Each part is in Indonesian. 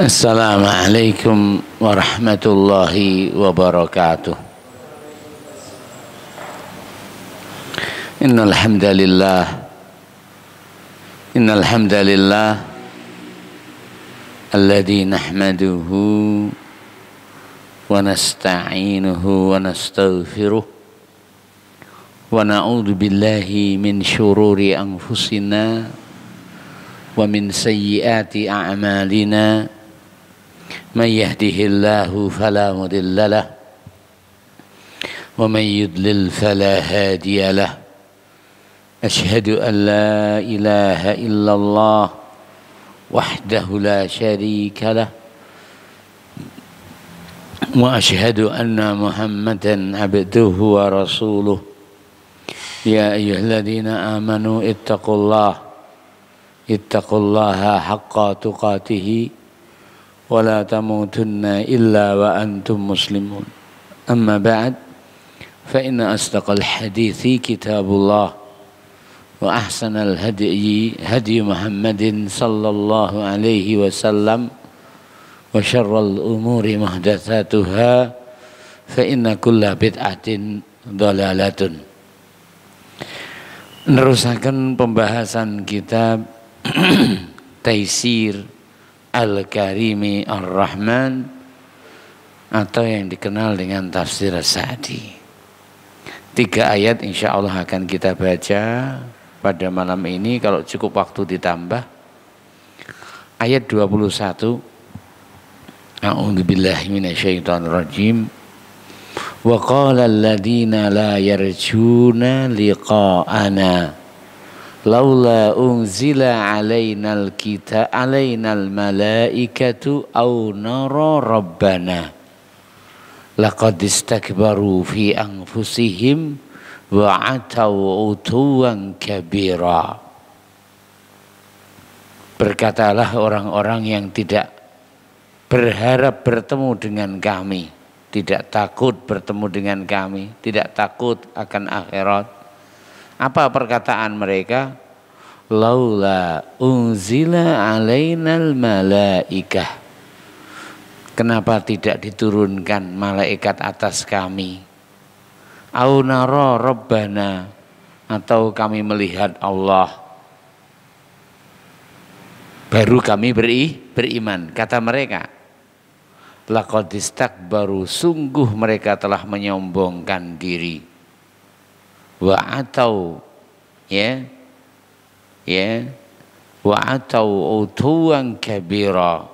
Assalamualaikum warahmatullahi wabarakatuh. Innal hamdalillah alladzi nahmaduhu wa nasta'inuhu wa nastaghfiruh wa na'udzu billahi min syururi anfusina wa min sayyiati a'malina. من يهده الله فلا مضل له ومن يضلل فلا هادي له أشهد أن لا إله إلا الله وحده لا شريك له وأشهد أن محمدا عبده ورسوله يا أيها الذين آمنوا اتقوا الله حق تقاته ولا تموتن إلا وأنتم مسلمون أما بعد فإن أصدق الحديث كتاب الله وأحسن الهدي هدي محمد صلى الله عليه وسلم وشر الأمور محدثاتها فإن كل بدعة ضلالة. Meneruskan pembahasan kitab Taisir Al-Karimi Ar-Rahman atau yang dikenal dengan Tafsir As-Sa'di. 3 ayat insya Allah akan kita baca pada malam ini. Kalau cukup waktu ditambah ayat 21. A'udzubillahi minasyaitonirrajim. Wa qala alladziina la yarjuna liqa'ana laula unzila alainal malaikatu aw nara rabbana laqad istakbaru fi anfusihim wa ataw utuwan kabira. Berkatalah orang-orang yang tidak berharap bertemu dengan kami, tidak takut bertemu dengan kami, tidak takut akan akhirat. Apa perkataan mereka? Laula unzila alainal malaikah. Kenapa tidak diturunkan malaikat atas kami? Au nara rabbana, atau kami melihat Allah baru kami beriman. Kata mereka, laqad istakbaru, sungguh mereka telah menyombongkan diri. Wa atau wa atau utuwan kabira,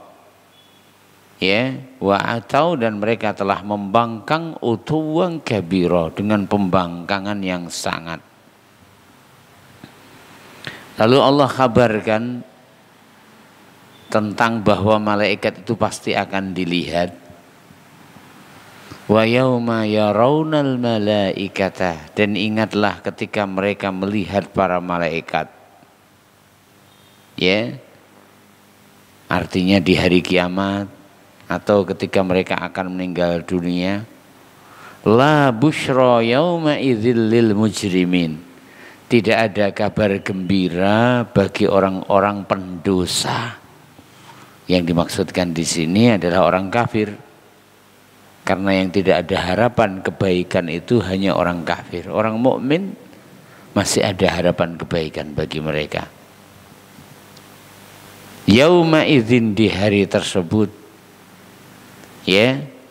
wa atau, dan mereka telah membangkang utuwan kabira, dengan pembangkangan yang sangat. Lalu Allah kabarkan tentang bahwa malaikat itu pasti akan dilihat. Wa yauma yarawnal malaikata, dan ingatlah ketika mereka melihat para malaikat. Artinya di hari kiamat atau ketika mereka akan meninggal dunia. La busyra yauma idzil lil mujrimin, tidak ada kabar gembira bagi orang-orang pendosa. Yang dimaksudkan di sini adalah orang kafir. Karena yang tidak ada harapan kebaikan itu hanya orang kafir. Orang mukmin masih ada harapan kebaikan bagi mereka. Yauma idzin, di hari tersebut,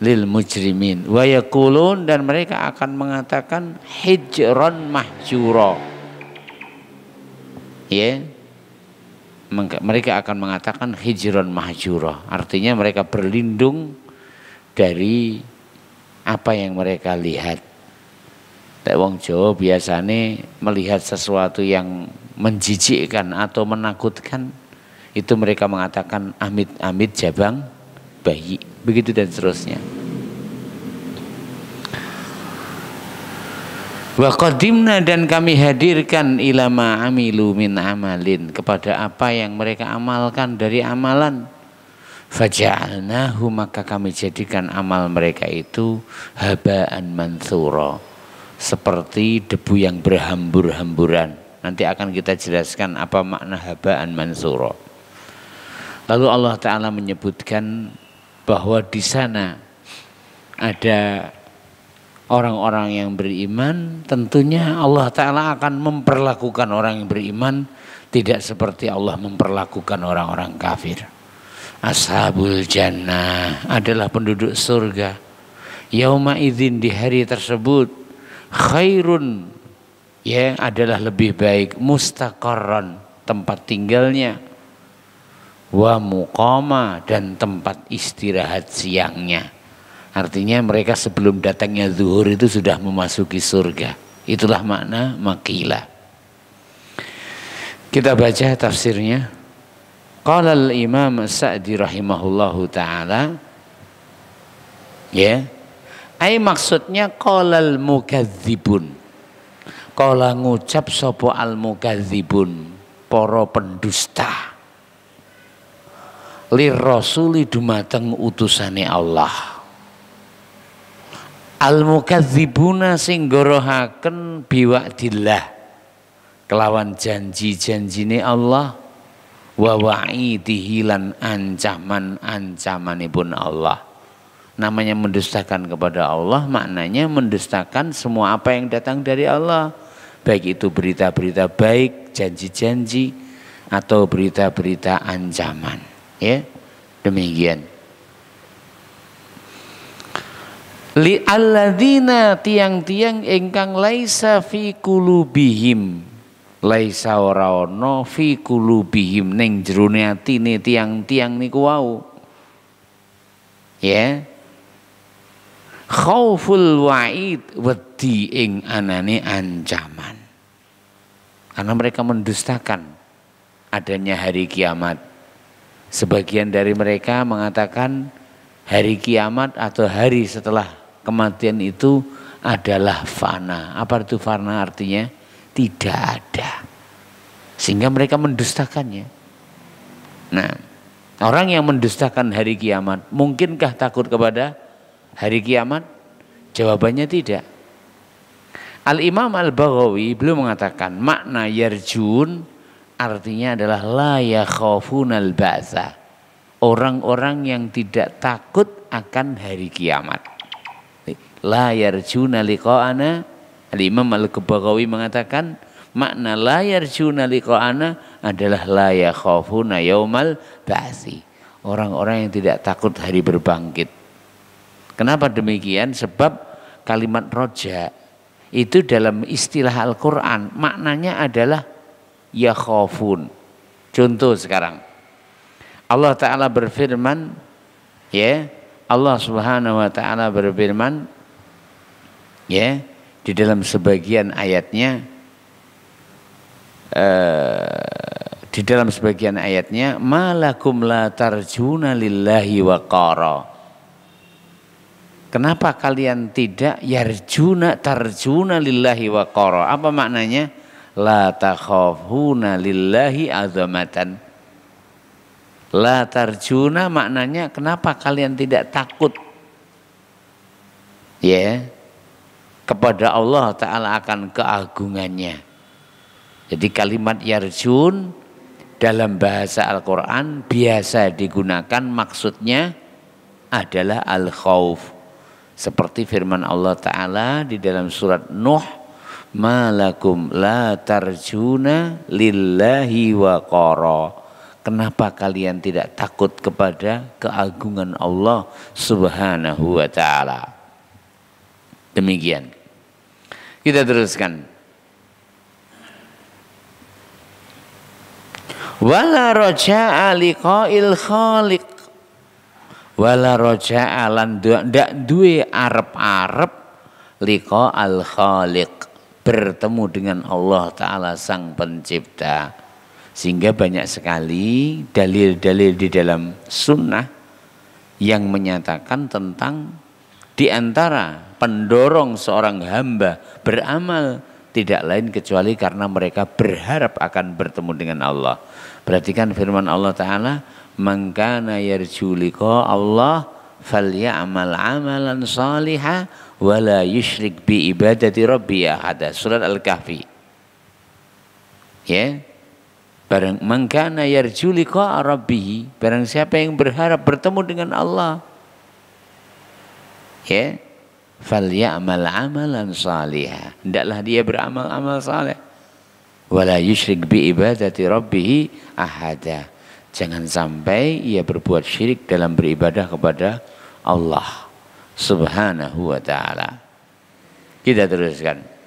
lil mujrimin wa yaqulun, dan mereka akan mengatakan hijran mahjura. Mereka akan mengatakan hijran mahjura, artinya mereka berlindung dari apa yang mereka lihat. Wong Jawa biasanya melihat sesuatu yang menjijikkan atau menakutkan, itu mereka mengatakan amit-amit jabang bayi, begitu dan seterusnya. Wa qadimna, dan kami hadirkan ila ma amilu min amalin, kepada apa yang mereka amalkan dari amalan. Faja'alnahu, maka kami jadikan amal mereka itu haba'an mansura, seperti debu yang berhambur-hamburan. Nanti akan kita jelaskan apa makna haba'an mansura. Lalu Allah Ta'ala menyebutkan bahwa di sana ada orang-orang yang beriman, tentunya Allah Ta'ala akan memperlakukan orang yang beriman tidak seperti Allah memperlakukan orang-orang kafir. Ashabul jannah adalah penduduk surga. Yauma idzin, di hari tersebut, khairun, ya, adalah lebih baik, mustaqarran, tempat tinggalnya, wa muqama, dan tempat istirahat siangnya. Artinya mereka sebelum datangnya zuhur itu sudah memasuki surga. Itulah makna makilah. Kita baca tafsirnya. Qala al-Imam Sa'di rahimahullahu ta'ala, ya, ai maksudnya qala al-mukadzibun. Qala ngucap sapa al-mukadzibun, para pendusta, lir rasuli dumateng utusane Allah. Al-mukadzibuna sing gorohaken biwa'dillah, kelawan janji-janjine Allah, wa wa'idihi lan ancaman-ancamanipun Allah. Namanya mendustakan kepada Allah, maknanya mendustakan semua apa yang datang dari Allah, baik itu berita-berita baik, janji-janji, atau berita-berita ancaman, ya, demikian. Li alladzina, tiang-tiang ingkang laisa fi qulubihim, laisa ora ana fi qulubihim, ning jerone atine tiang-tiang niku wau, ya, khauful wa'id, wedi ing anane ancaman. Karena mereka mendustakan adanya hari kiamat. Sebagian dari mereka mengatakan hari kiamat atau hari setelah kematian itu adalah fana. Apa itu fana artinya? Tidak ada. Sehingga mereka mendustakannya. Nah, orang yang mendustakan hari kiamat, mungkinkah takut kepada hari kiamat? Jawabannya tidak. Al-Imam Al-Baghawi beliau mengatakan makna yarjun artinya adalah la yakhafunal ba'tsa. Orang-orang yang tidak takut akan hari kiamat. La yarjuna liqa'ana. Al-Imam Al-Baghawi mengatakan makna la yarjuna liqa'ana adalah la yakhafuna yaumal ba'tsi. Orang-orang yang tidak takut hari berbangkit. Kenapa demikian? Sebab kalimat roja itu dalam istilah Al-Quran maknanya adalah yakhafun. Contoh sekarang, Allah Ta'ala berfirman, ya, Allah Subhanahu wa Ta'ala berfirman, ya, di dalam sebagian ayatnya, di dalam sebagian ayatnya, malakum la tarjuna lillahi waqara. Kenapa kalian tidak yarjuna tarjuna lillahi waqara? Apa maknanya? La takhafuna lillahi azamatan. La tarjuna maknanya kenapa kalian tidak takut, ya, kepada Allah Ta'ala akan keagungannya. Jadi kalimat yarjun dalam bahasa Al-Quran biasa digunakan maksudnya adalah al-khawf. Seperti firman Allah Ta'ala di dalam surat Nuh, malakum la tarjuna lillahi waqara. Kenapa kalian tidak takut kepada keagungan Allah Subhanahu wa Ta'ala? Demikian. Kita teruskan. Wala roja'a liqa'il khaliq. Wala roja'a lan ndak duwe arep-arep liqa'al khaliq, bertemu dengan Allah Ta'ala sang pencipta. Sehingga banyak sekali dalil-dalil di dalam sunnah yang menyatakan tentang di antara pendorong seorang hamba beramal tidak lain kecuali karena mereka berharap akan bertemu dengan Allah. Perhatikan firman Allah Ta'ala, man kana yarju liqa Allah falyamal amalan salihah wa la yusyrik bi ibadati rabbi ahada. Surat Al-Kahfi. Ya. Barang mangkana yarju liqa rabbih, barang siapa yang berharap bertemu dengan Allah, ya, falyamal amalan salihah, hendaklah dia beramal-amal saleh. Wala yusyrik bi ibadati rabbih ahada, jangan sampai ia berbuat syirik dalam beribadah kepada Allah Subhanahu wa taala. Kita teruskan.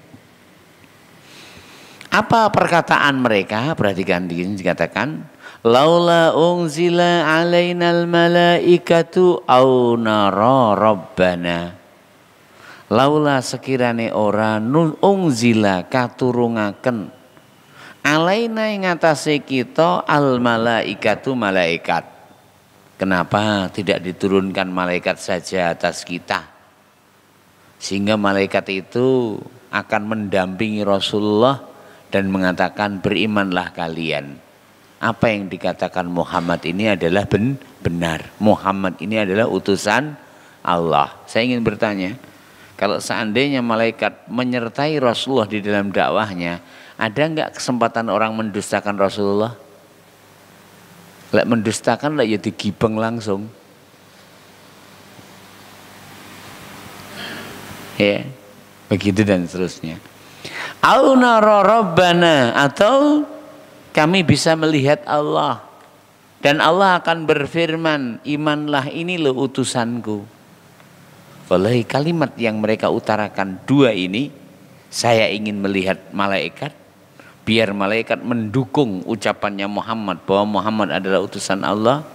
Apa perkataan mereka? Perhatikan di sini dikatakan, laula unzila alainal malaikatu au nara rabbana. Laula sekirane ora unzila katurungaken alaina ing atase kita al malaikatu malaikat. Kenapa tidak diturunkan malaikat saja atas kita? Sehingga malaikat itu akan mendampingi Rasulullah dan mengatakan berimanlah kalian. Apa yang dikatakan Muhammad ini adalah benar. Muhammad ini adalah utusan Allah. Saya ingin bertanya, kalau seandainya malaikat menyertai Rasulullah di dalam dakwahnya, ada enggak kesempatan orang mendustakan Rasulullah? Lek mendustakan lah ya digibeng langsung. Ya, begitu dan seterusnya. Au nara rabbana, atau kami bisa melihat Allah dan Allah akan berfirman, imanlah ini loh utusanku. Wallahi kalimat yang mereka utarakan dua ini, saya ingin melihat malaikat biar malaikat mendukung ucapannya Muhammad bahwa Muhammad adalah utusan Allah,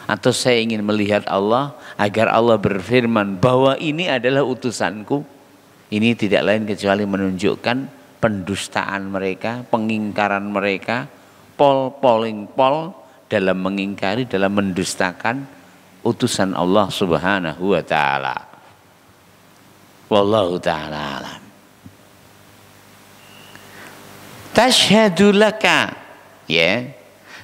atau saya ingin melihat Allah agar Allah berfirman bahwa ini adalah utusanku. Ini tidak lain kecuali menunjukkan pendustaan mereka, pengingkaran mereka, pol dalam mengingkari, dalam mendustakan utusan Allah Subhanahu wa taala. Wallahu taala alam. Tashhadu laka, ya.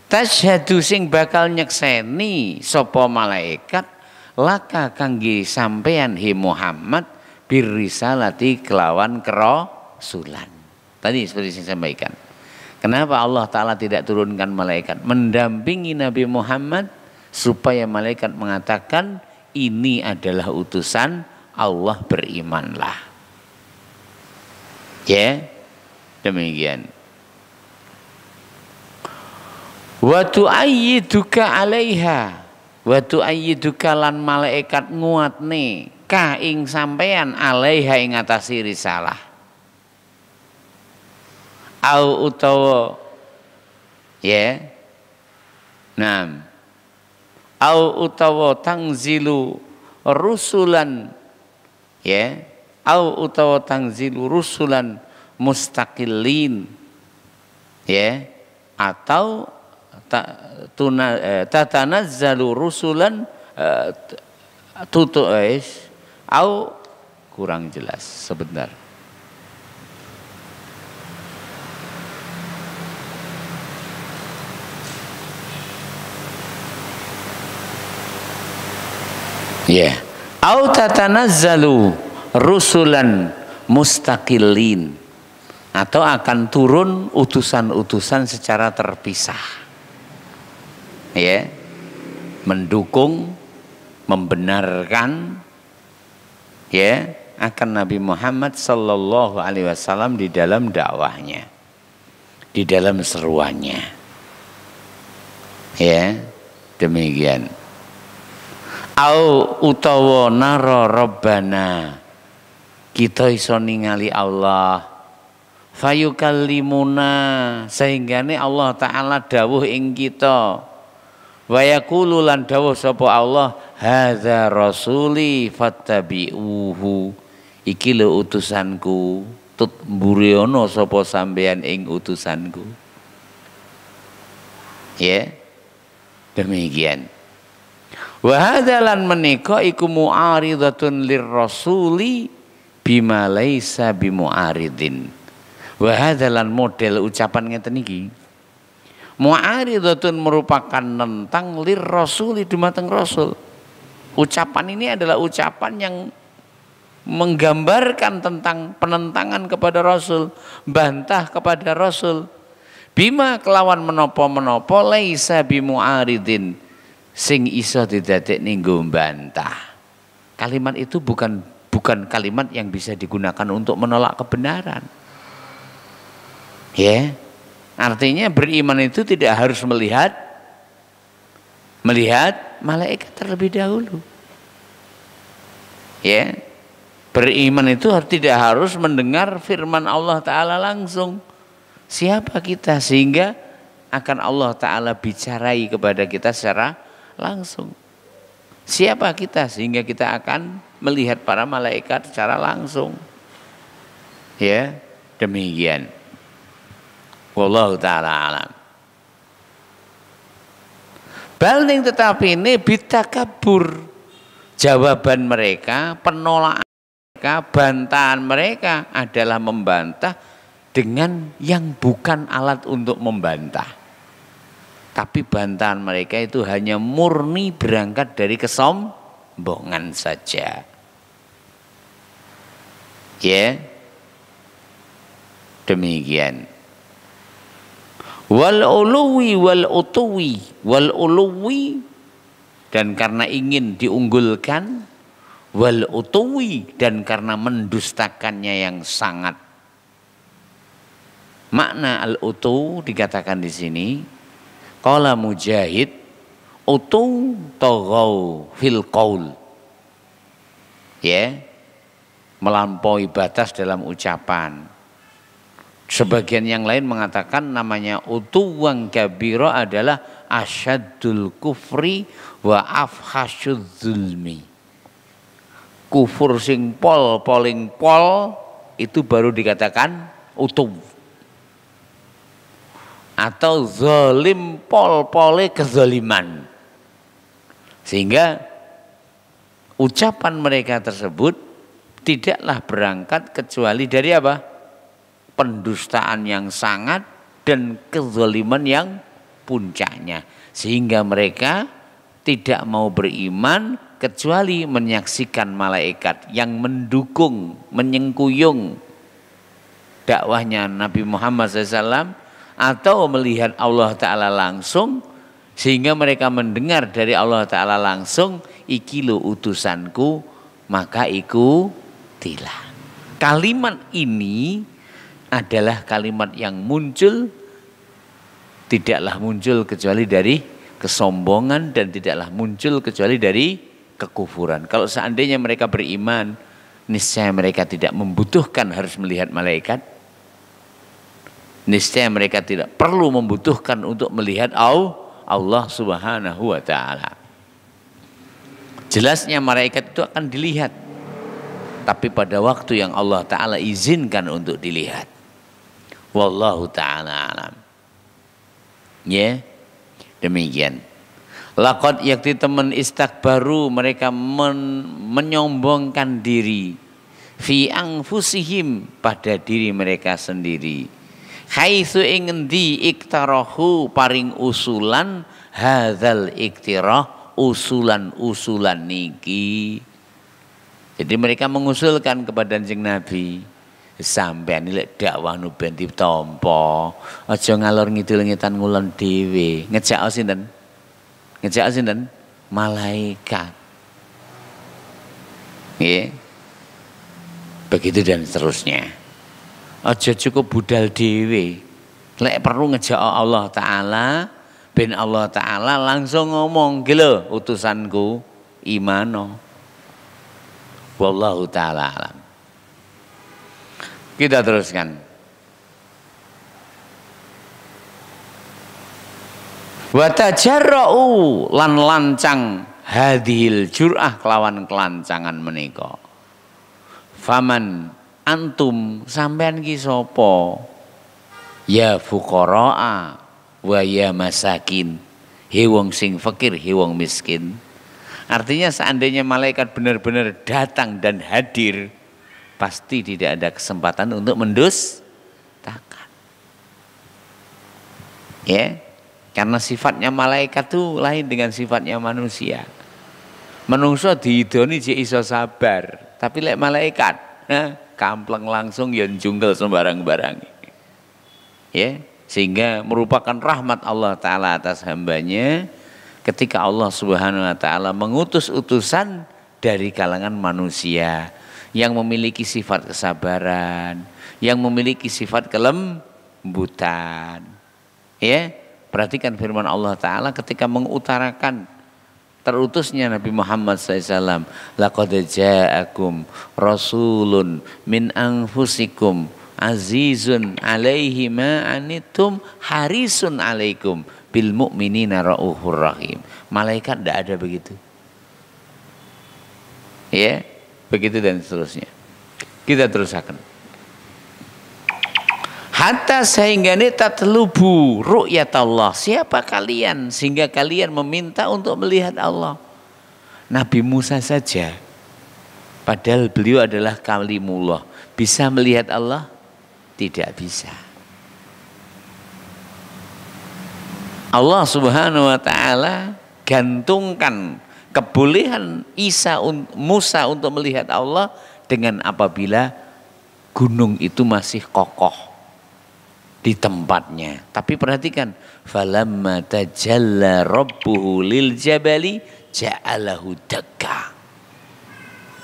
Tashhadu sing bakal nyekseni sapa malaikat laka kangge sampean hi Muhammad birrisalati kelawan kerasulan. Tadi seperti saya sampaikan. Kenapa Allah Ta'ala tidak turunkan malaikat mendampingi Nabi Muhammad supaya malaikat mengatakan ini adalah utusan Allah, berimanlah. Ya, demikian. Wa tu'ayyiduka 'alaiha, wa tu'ayyiduka lan malaikat nguatne ka ing sampean 'alaiha ing atasi risalah. Au utawa, ya, nah, au utawa tangzilu rusulan, ya, au utawa tangzilu rusulan mustaqillin, ya, atau tatanazzalu rusulan au kurang jelas sebentar. Ya, au tatanazzalu rusulan mustaqillin, atau akan turun utusan-utusan secara terpisah, ya, mendukung, membenarkan, ya, akan Nabi Muhammad sallallahu alaihi wasallam di dalam dakwahnya, di dalam seruannya, ya, demikian. Au utawa nara rabbana, kita iso ningali Allah, fayukallimuna, sehinggane Allah Ta'ala dawuh ing kita, wa yaqulu lan dawuh sapa Allah, hadza rasuli fattabi'uhu, iki lho utusanku, tut mburiono sapa sampeyan ing utusanku. Ya, demikian. Wa hadzalan menika iku mu'aridatun lirrasuli bima laisa bimu'aridin. Wa hadzalan model ucapan ngeten iki. Mu'aridatun merupakan nentang lirrasuli dumateng rasul. Ucapan ini adalah ucapan yang menggambarkan tentang penentangan kepada rasul, bantah kepada rasul. Bima kelawan menapa-menapa laisa bimuaridin sing iso didadekne nggo mbantah. Kalimat itu bukan kalimat yang bisa digunakan untuk menolak kebenaran. Ya. Artinya beriman itu tidak harus melihat malaikat terlebih dahulu. Ya. Beriman itu tidak harus mendengar firman Allah Ta'ala langsung. Siapa kita sehingga akan Allah Ta'ala bicarai kepada kita secara langsung. Siapa kita sehingga kita akan melihat para malaikat secara langsung. Ya, demikian. Wallahu ta'ala alam. Baling tetapi ini bitakabur. Jawaban mereka, penolakan mereka, bantahan mereka adalah membantah dengan yang bukan alat untuk membantah. Tapi bantahan mereka itu hanya murni berangkat dari kesombongan saja. Ya. Demikian. Wal uluwi wal utuwi wal uluwi, dan karena ingin diunggulkan, wal utuwi, dan karena mendustakannya yang sangat. Makna al-utu dikatakan di sini, qala Mujahid, utu taghaw fil qaul. Ya, melampaui batas dalam ucapan. Sebagian yang lain mengatakan namanya utuwan kabira adalah asyaddul kufri wa afhasyudz zulmi. Kufur sing poling pol itu baru dikatakan utuw. Atau zalim pol-pole kezaliman. Sehingga ucapan mereka tersebut tidaklah berangkat kecuali dari apa? Pendustaan yang sangat dan kezaliman yang puncaknya. Sehingga mereka tidak mau beriman kecuali menyaksikan malaikat yang mendukung, menyengkuyung dakwahnya Nabi Muhammad SAW, atau melihat Allah Ta'ala langsung, sehingga mereka mendengar dari Allah Ta'ala langsung, iki lo utusanku, maka ikutilah. Kalimat ini adalah kalimat yang muncul, tidaklah muncul kecuali dari kesombongan dan tidaklah muncul kecuali dari kekufuran. Kalau seandainya mereka beriman, niscaya mereka tidak membutuhkan harus melihat malaikat. Niscaya mereka tidak perlu membutuhkan untuk melihat Allah Subhanahu wa ta'ala. Jelasnya malaikat itu akan dilihat, tapi pada waktu yang Allah Ta'ala izinkan untuk dilihat. Wallahu ta'ala alam. Ya, demikian. Laqad yakti temen istakbaru, mereka menyombongkan diri, fi anfusihim, pada diri mereka sendiri. Haitsu ing endi iktarahu paring usulan hadzal iktirah, usulan niki. Jadi mereka mengusulkan kepada Kanjeng Nabi, sampean lek dakwah nu ben ditampa, aja ngalor ngidul ngetan ngulon dhewe. Ngejak sinten? Ngejak sinten? Malaikat. Nggih. Begitu dan seterusnya. Aja cukup budal dhewe. Lek perlu ngejak Allah Ta'ala, ben Allah Ta'ala langsung ngomong, "Ki lho utusanku imano." Wallahu ta'ala alam. Kita teruskan. Wa tajarra'u, lan lancang hadhil jur'ah kelawan kelancangan menika. Faman antum, sampean ki sapa? Ya fuqara'a wa ya masakin. He wong sing fakir, he wong miskin. Artinya seandainya malaikat benar-benar datang dan hadir, pasti tidak ada kesempatan untuk mendustakan. Ya, karena sifatnya malaikat itu lain dengan sifatnya manusia. Manusia diidoni jek iso sabar, tapi lek malaikat, kampleng langsung yang jungkel sembarang-barang. Ya, Sehingga merupakan rahmat Allah Ta'ala atas hambanya ketika Allah Subhanahu Wa Ta'ala mengutus utusan dari kalangan manusia yang memiliki sifat kesabaran, yang memiliki sifat kelembutan. Ya, perhatikan firman Allah Ta'ala ketika mengutarakan terutusnya Nabi Muhammad SAW. Laqad ja'akum rasulun min anfusikum azizun alaihi ma anittum harisun alaikum bil mu'minina raufur rahim. Malaikat tidak ada begitu. Ya, begitu dan seterusnya. Kita teruskan. Hatta sehingga ini tatlubu ru'yat Allah. Siapa kalian sehingga kalian meminta untuk melihat Allah? Nabi Musa saja. Padahal beliau adalah kalimullah. Bisa melihat Allah? Tidak bisa. Allah Subhanahu wa Ta'ala gantungkan kebolehan Musa untuk melihat Allah dengan apabila gunung itu masih kokoh di tempatnya. Tapi perhatikan, falamma tajalla rabbuhu lil jabali ja'alahu dakka.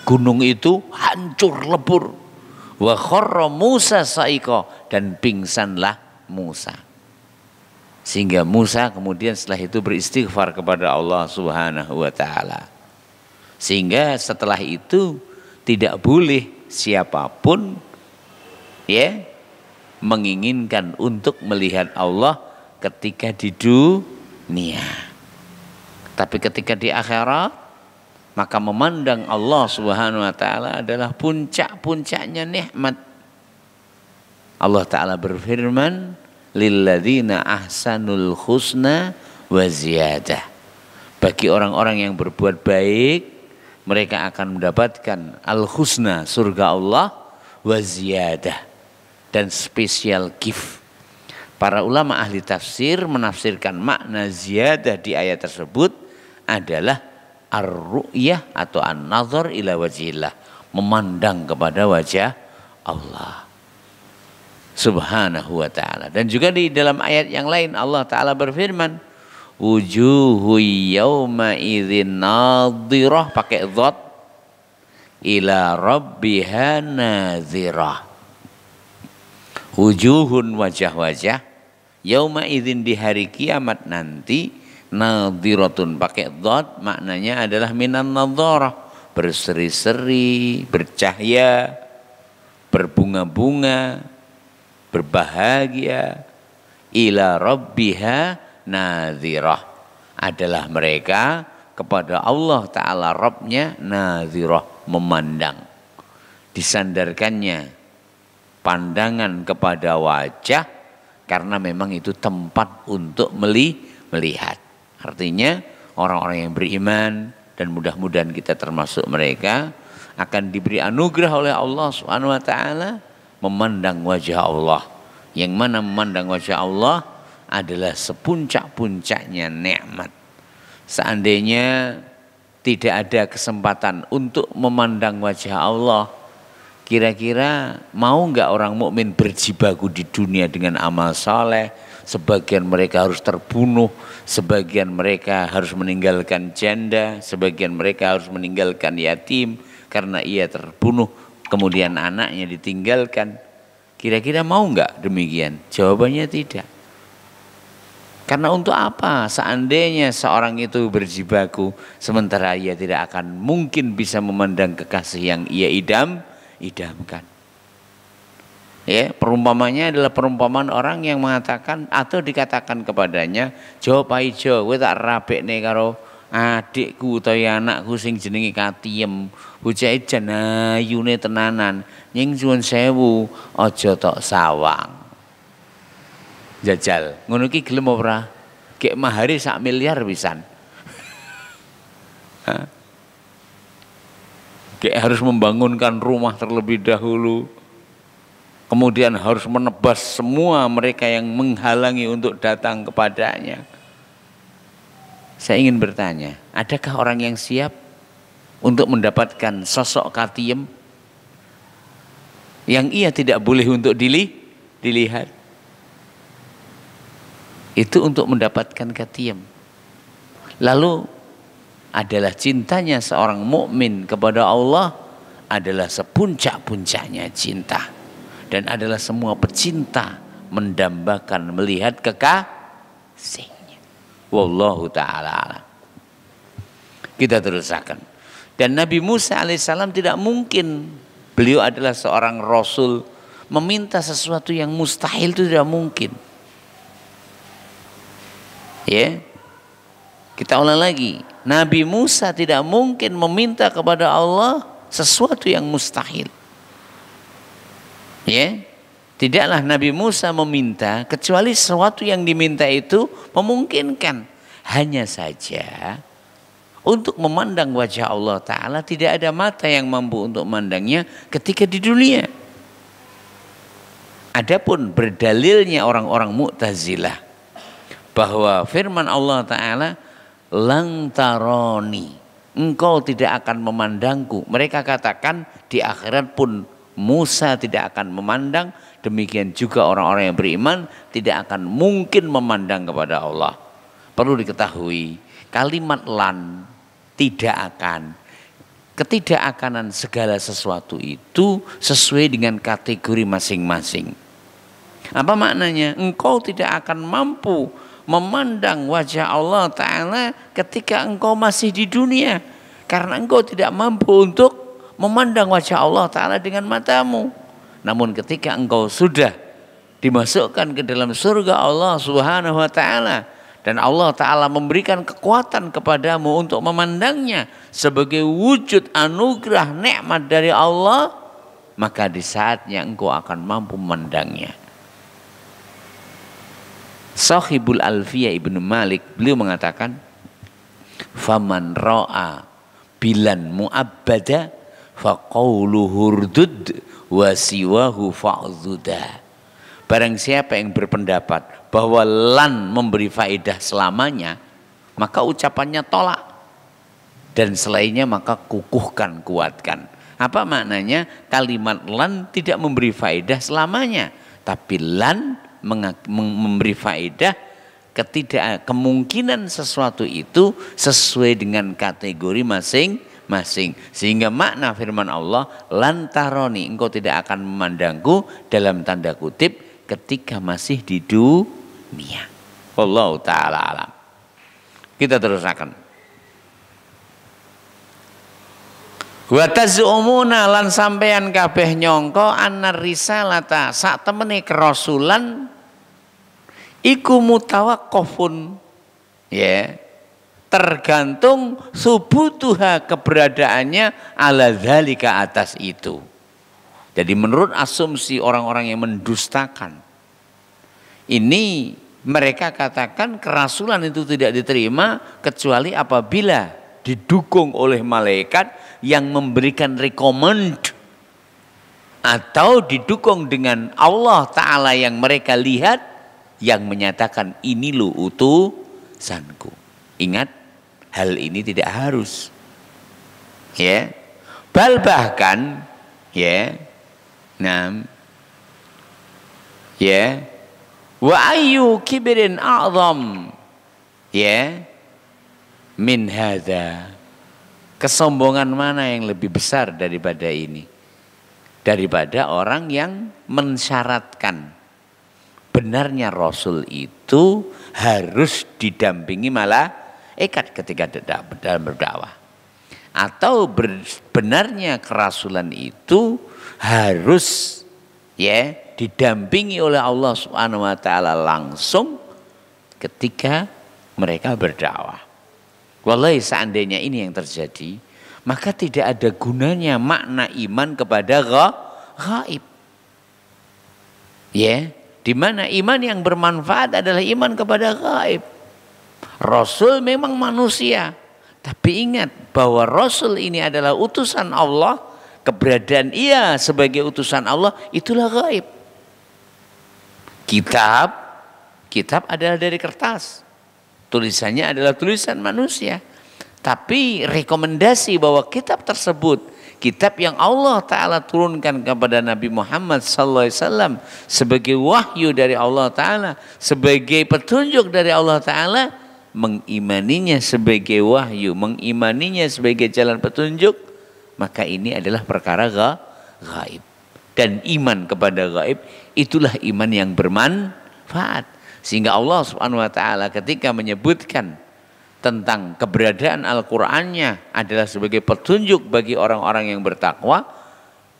Gunung itu hancur lebur. Wa kharra Musa sa'iqa, dan pingsanlah Musa. Sehingga Musa kemudian setelah itu beristighfar kepada Allah Subhanahu wa Ta'ala. Sehingga setelah itu tidak boleh siapapun ya menginginkan untuk melihat Allah ketika di dunia. Tapi ketika di akhirat, maka memandang Allah Subhanahu wa Ta'ala adalah puncak-puncaknya nikmat. Allah Ta'ala berfirman, lilladzina ahsanul husna wa ziyadah. Bagi orang-orang yang berbuat baik, mereka akan mendapatkan al-husna, surga Allah, wa ziyadah, dan special gift. Para ulama ahli tafsir menafsirkan makna ziyadah di ayat tersebut adalah ar-ru'yah atau an-nazar ila wajhillah, memandang kepada wajah Allah Subhanahu wa Ta'ala. Dan juga di dalam ayat yang lain Allah Ta'ala berfirman, wujuhu yawma idzin nadhirah, pakai dhad, ila rabbiha nadhirah. Wujuhun, wajah-wajah, yauma idzin, di hari kiamat nanti, nadhiratun, pakai dhad, maknanya adalah minan nadharah, berseri-seri, bercahaya, berbunga-bunga, berbahagia. Ila rabbiha nadhirah, adalah mereka kepada Allah Ta'ala Rabbnya, nadhirah, memandang. Disandarkannya pandangan kepada wajah karena memang itu tempat untuk melihat. Artinya orang-orang yang beriman, dan mudah-mudahan kita termasuk mereka, akan diberi anugerah oleh Allah Subhanahu wa Ta'ala memandang wajah Allah. Yang mana memandang wajah Allah adalah sepuncak-puncaknya nikmat. Seandainya tidak ada kesempatan untuk memandang wajah Allah, kira-kira mau enggak orang mukmin berjibaku di dunia dengan amal saleh? Sebagian mereka harus terbunuh, sebagian mereka harus meninggalkan janda, sebagian mereka harus meninggalkan yatim karena ia terbunuh, kemudian anaknya ditinggalkan. Kira-kira mau enggak demikian? Jawabannya tidak. Karena untuk apa seandainya seorang itu berjibaku sementara ia tidak akan mungkin bisa memandang kekasih yang ia idamkan. Ya, perumpamannya adalah perumpamaan orang yang mengatakan atau dikatakan kepadanya, "Jo paijo, kowe tak rabekne karo adikku utawa anakku sing jenenge Katiem. Bocahe jan ayune tenanan. Ning suwun sewu, aja tok sawang." Jajal, ngono ki gelem ora? Kek mahare 1 miliar pisan. Kek harus membangunkan rumah terlebih dahulu. Kemudian harus menebas semua mereka yang menghalangi untuk datang kepadanya. Saya ingin bertanya, adakah orang yang siap untuk mendapatkan sosok Katiem yang ia tidak boleh untuk dilihat? itu untuk mendapatkan katiyam. Lalu adalah cintanya seorang mukmin kepada Allah adalah sepuncak-puncaknya cinta, dan adalah semua pecinta mendambakan melihat kekasihnya. Wallahu ta'ala alam. Kita teruskan. Dan Nabi Musa alaihissalam tidak mungkin, beliau adalah seorang rasul, meminta sesuatu yang mustahil, itu tidak mungkin. Ya, kita ulang lagi. Nabi Musa tidak mungkin meminta kepada Allah sesuatu yang mustahil. Ya, tidaklah Nabi Musa meminta kecuali sesuatu yang diminta itu memungkinkan. Hanya saja untuk memandang wajah Allah Ta'ala tidak ada mata yang mampu untuk memandangnya ketika di dunia. Adapun berdalilnya orang-orang Mu'tazilah bahwa firman Allah Ta'ala, lang taroni, engkau tidak akan memandangku. Mereka katakan di akhirat pun Musa tidak akan memandang. Demikian juga orang-orang yang beriman tidak akan mungkin memandang kepada Allah. Perlu diketahui, kalimat lan, tidak akan, ketidakakanan segala sesuatu itu sesuai dengan kategori masing-masing. Apa maknanya? Engkau tidak akan mampu memandang wajah Allah Ta'ala ketika engkau masih di dunia, karena engkau tidak mampu untuk memandang wajah Allah Ta'ala dengan matamu. Namun ketika engkau sudah dimasukkan ke dalam surga Allah Subhanahu wa Ta'ala, dan Allah Ta'ala memberikan kekuatan kepadamu untuk memandangnya sebagai wujud anugerah nikmat dari Allah, maka di saatnya engkau akan mampu memandangnya. Sahibul Alfiyah Ibnu Malik, beliau mengatakan, faman ra'a bilan mu'abbada faqawlu hurdud wa siwahu fa'zuda. Barang siapa yang berpendapat bahwa lan memberi faedah selamanya, maka ucapannya tolak, dan selainnya maka kukuhkan, kuatkan. Apa maknanya? Kalimat lan tidak memberi faedah selamanya, tapi lan memberi faedah kemungkinan sesuatu itu sesuai dengan kategori masing-masing. Sehingga makna firman Allah, lantaroni, engkau tidak akan memandangku, dalam tanda kutip ketika masih di dunia. Wallahu ta'ala alam. Kita teruskan. Wa tazumuna lan sampeyan kabeh nyangka annar risalata sak temene kerasulan iku mutawaqqafun, ya, tergantung subutuha, keberadaannya, ala dzalika, atas itu. Jadi menurut asumsi orang-orang yang mendustakan ini, mereka katakan kerasulan itu tidak diterima kecuali apabila didukung oleh malaikat yang memberikan rekomend, atau didukung dengan Allah Ta'ala yang mereka lihat, yang menyatakan ini lo utusanku. Ingat, hal ini tidak harus, ya, bahkan, ya, nah, ya, wa ayyu kibrin a'zam, ya, min hadza. Kesombongan mana yang lebih besar daripada ini? Daripada orang yang mensyaratkan benarnya Rasul itu harus didampingi malaikat ketika dalam berdakwah, atau benarnya kerasulan itu harus, ya, didampingi oleh Allah Subhanahu wa Ta'ala langsung ketika mereka berdakwah. Wallahi, seandainya ini yang terjadi, maka tidak ada gunanya makna iman kepada gaib. Ya, di mana iman yang bermanfaat adalah iman kepada gaib. Rasul memang manusia, tapi ingat bahwa Rasul ini adalah utusan Allah. Keberadaan ia sebagai utusan Allah itulah gaib. Kitab adalah dari kertas, tulisannya adalah tulisan manusia. Tapi rekomendasi bahwa kitab tersebut kitab yang Allah Ta'ala turunkan kepada Nabi Muhammad SAW sebagai wahyu dari Allah Ta'ala, sebagai petunjuk dari Allah Ta'ala, mengimaninya sebagai wahyu, mengimaninya sebagai jalan petunjuk, maka ini adalah perkara gaib. Dan iman kepada gaib itulah iman yang bermanfaat. Sehingga Allah Subhanahu wa Ta'ala ketika menyebutkan tentang keberadaan Al-Qur'annya adalah sebagai petunjuk bagi orang-orang yang bertakwa,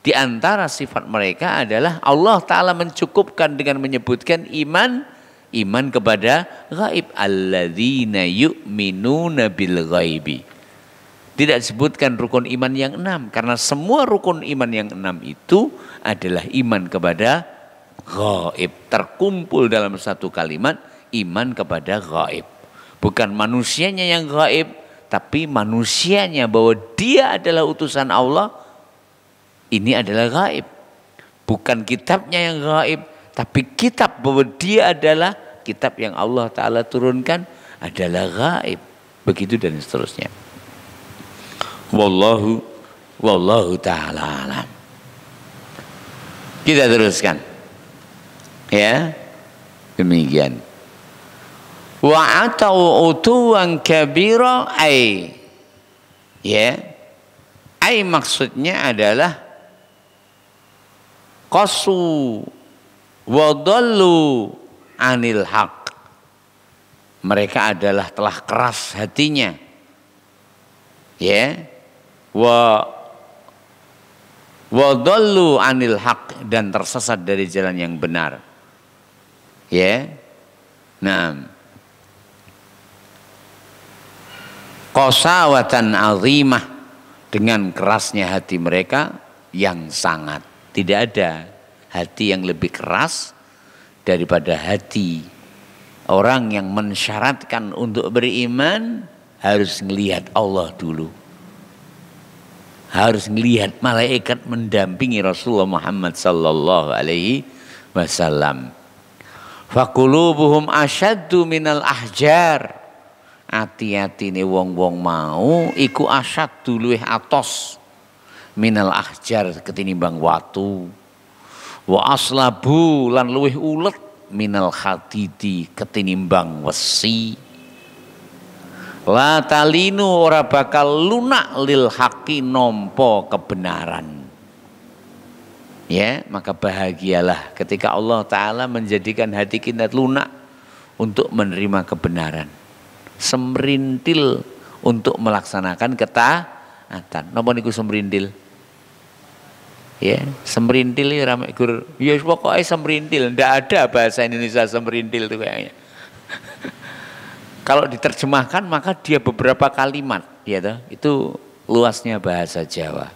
di antara sifat mereka adalah Allah Ta'ala mencukupkan dengan menyebutkan iman kepada gaib. Alladzina yu'minuna bil ghaibi. Tidak disebutkan rukun iman yang 6, karena semua rukun iman yang 6 itu adalah iman kepada gaib, terkumpul dalam satu kalimat, iman kepada gaib. Bukan manusianya yang gaib, tapi manusianya bahwa dia adalah utusan Allah, ini adalah gaib. Bukan kitabnya yang gaib, tapi kitab bahwa dia adalah kitab yang Allah Ta'ala turunkan adalah gaib. Begitu dan seterusnya. Wallahu ta'ala alam. Kita teruskan. Ya, demikian. Wa atau utuwan kabira ai, ya, ai maksudnya adalah qasu wa dallu anil haq. Mereka adalah telah keras hatinya, ya, wa dallu anil haq, dan tersesat dari jalan yang benar, ya. Nah, qasawatan azimah, dengan kerasnya hati mereka yang sangat. Tidak ada hati yang lebih keras daripada hati orang yang mensyaratkan untuk beriman harus ngelihat Allah dulu, harus ngelihat malaikat mendampingi Rasulullah Muhammad sallallahu alaihi wasallam. Faqulubuhum asyaddu minal ahjar. Hati-hati nih wong-wong mau iku asyad duluih atos minal ahjar ketinimbang watu, wa aslabu lan luwih ulet minal hadidi ketinimbang wesi. La talinu ora bakal lunak lil haqi nompo kebenaran. Ya, maka bahagialah ketika Allah Ta'ala menjadikan hati kita lunak untuk menerima kebenaran, semerintil untuk melaksanakan ketaatan. Napa niku semerintil? Ya, semerintil ya ramai gur. Ya pokoknya semerintil. Ndak ada bahasa Indonesia semerintil itu kayaknya. Kalau diterjemahkan maka dia beberapa kalimat, ya toh. Itu luasnya bahasa Jawa.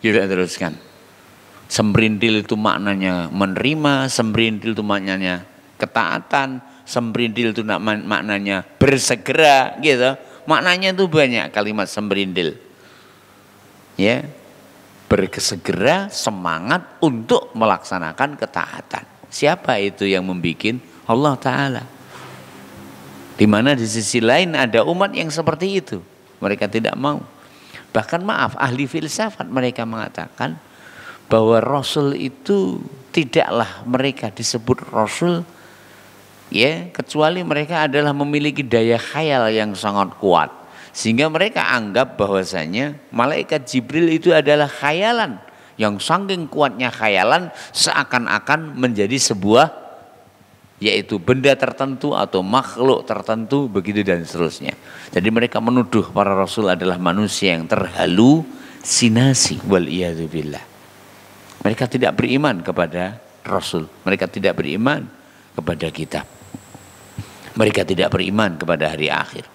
Kita teruskan. Semerintil itu maknanya menerima, semerintil itu maknanya ketaatan, semerintil itu maknanya bersegera, gitu. Maknanya itu banyak kalimat semerintil. Ya, bersegera, semangat untuk melaksanakan ketaatan. Siapa itu yang membuat? Allah Ta'ala. Di mana di sisi lain ada umat yang seperti itu, mereka tidak mau. Bahkan maaf, ahli filsafat mereka mengatakan bahwa Rasul itu tidaklah mereka disebut Rasul, ya, kecuali mereka adalah memiliki daya khayal yang sangat kuat, sehingga mereka anggap bahwasanya malaikat Jibril itu adalah khayalan yang saking kuatnya khayalan seakan-akan menjadi sebuah, yaitu benda tertentu atau makhluk tertentu, begitu dan seterusnya. Jadi mereka menuduh para rasul adalah manusia yang terhalusinasi, wal iyadzubillah. Mereka tidak beriman kepada rasul, mereka tidak beriman kepada kitab, mereka tidak beriman kepada hari akhir,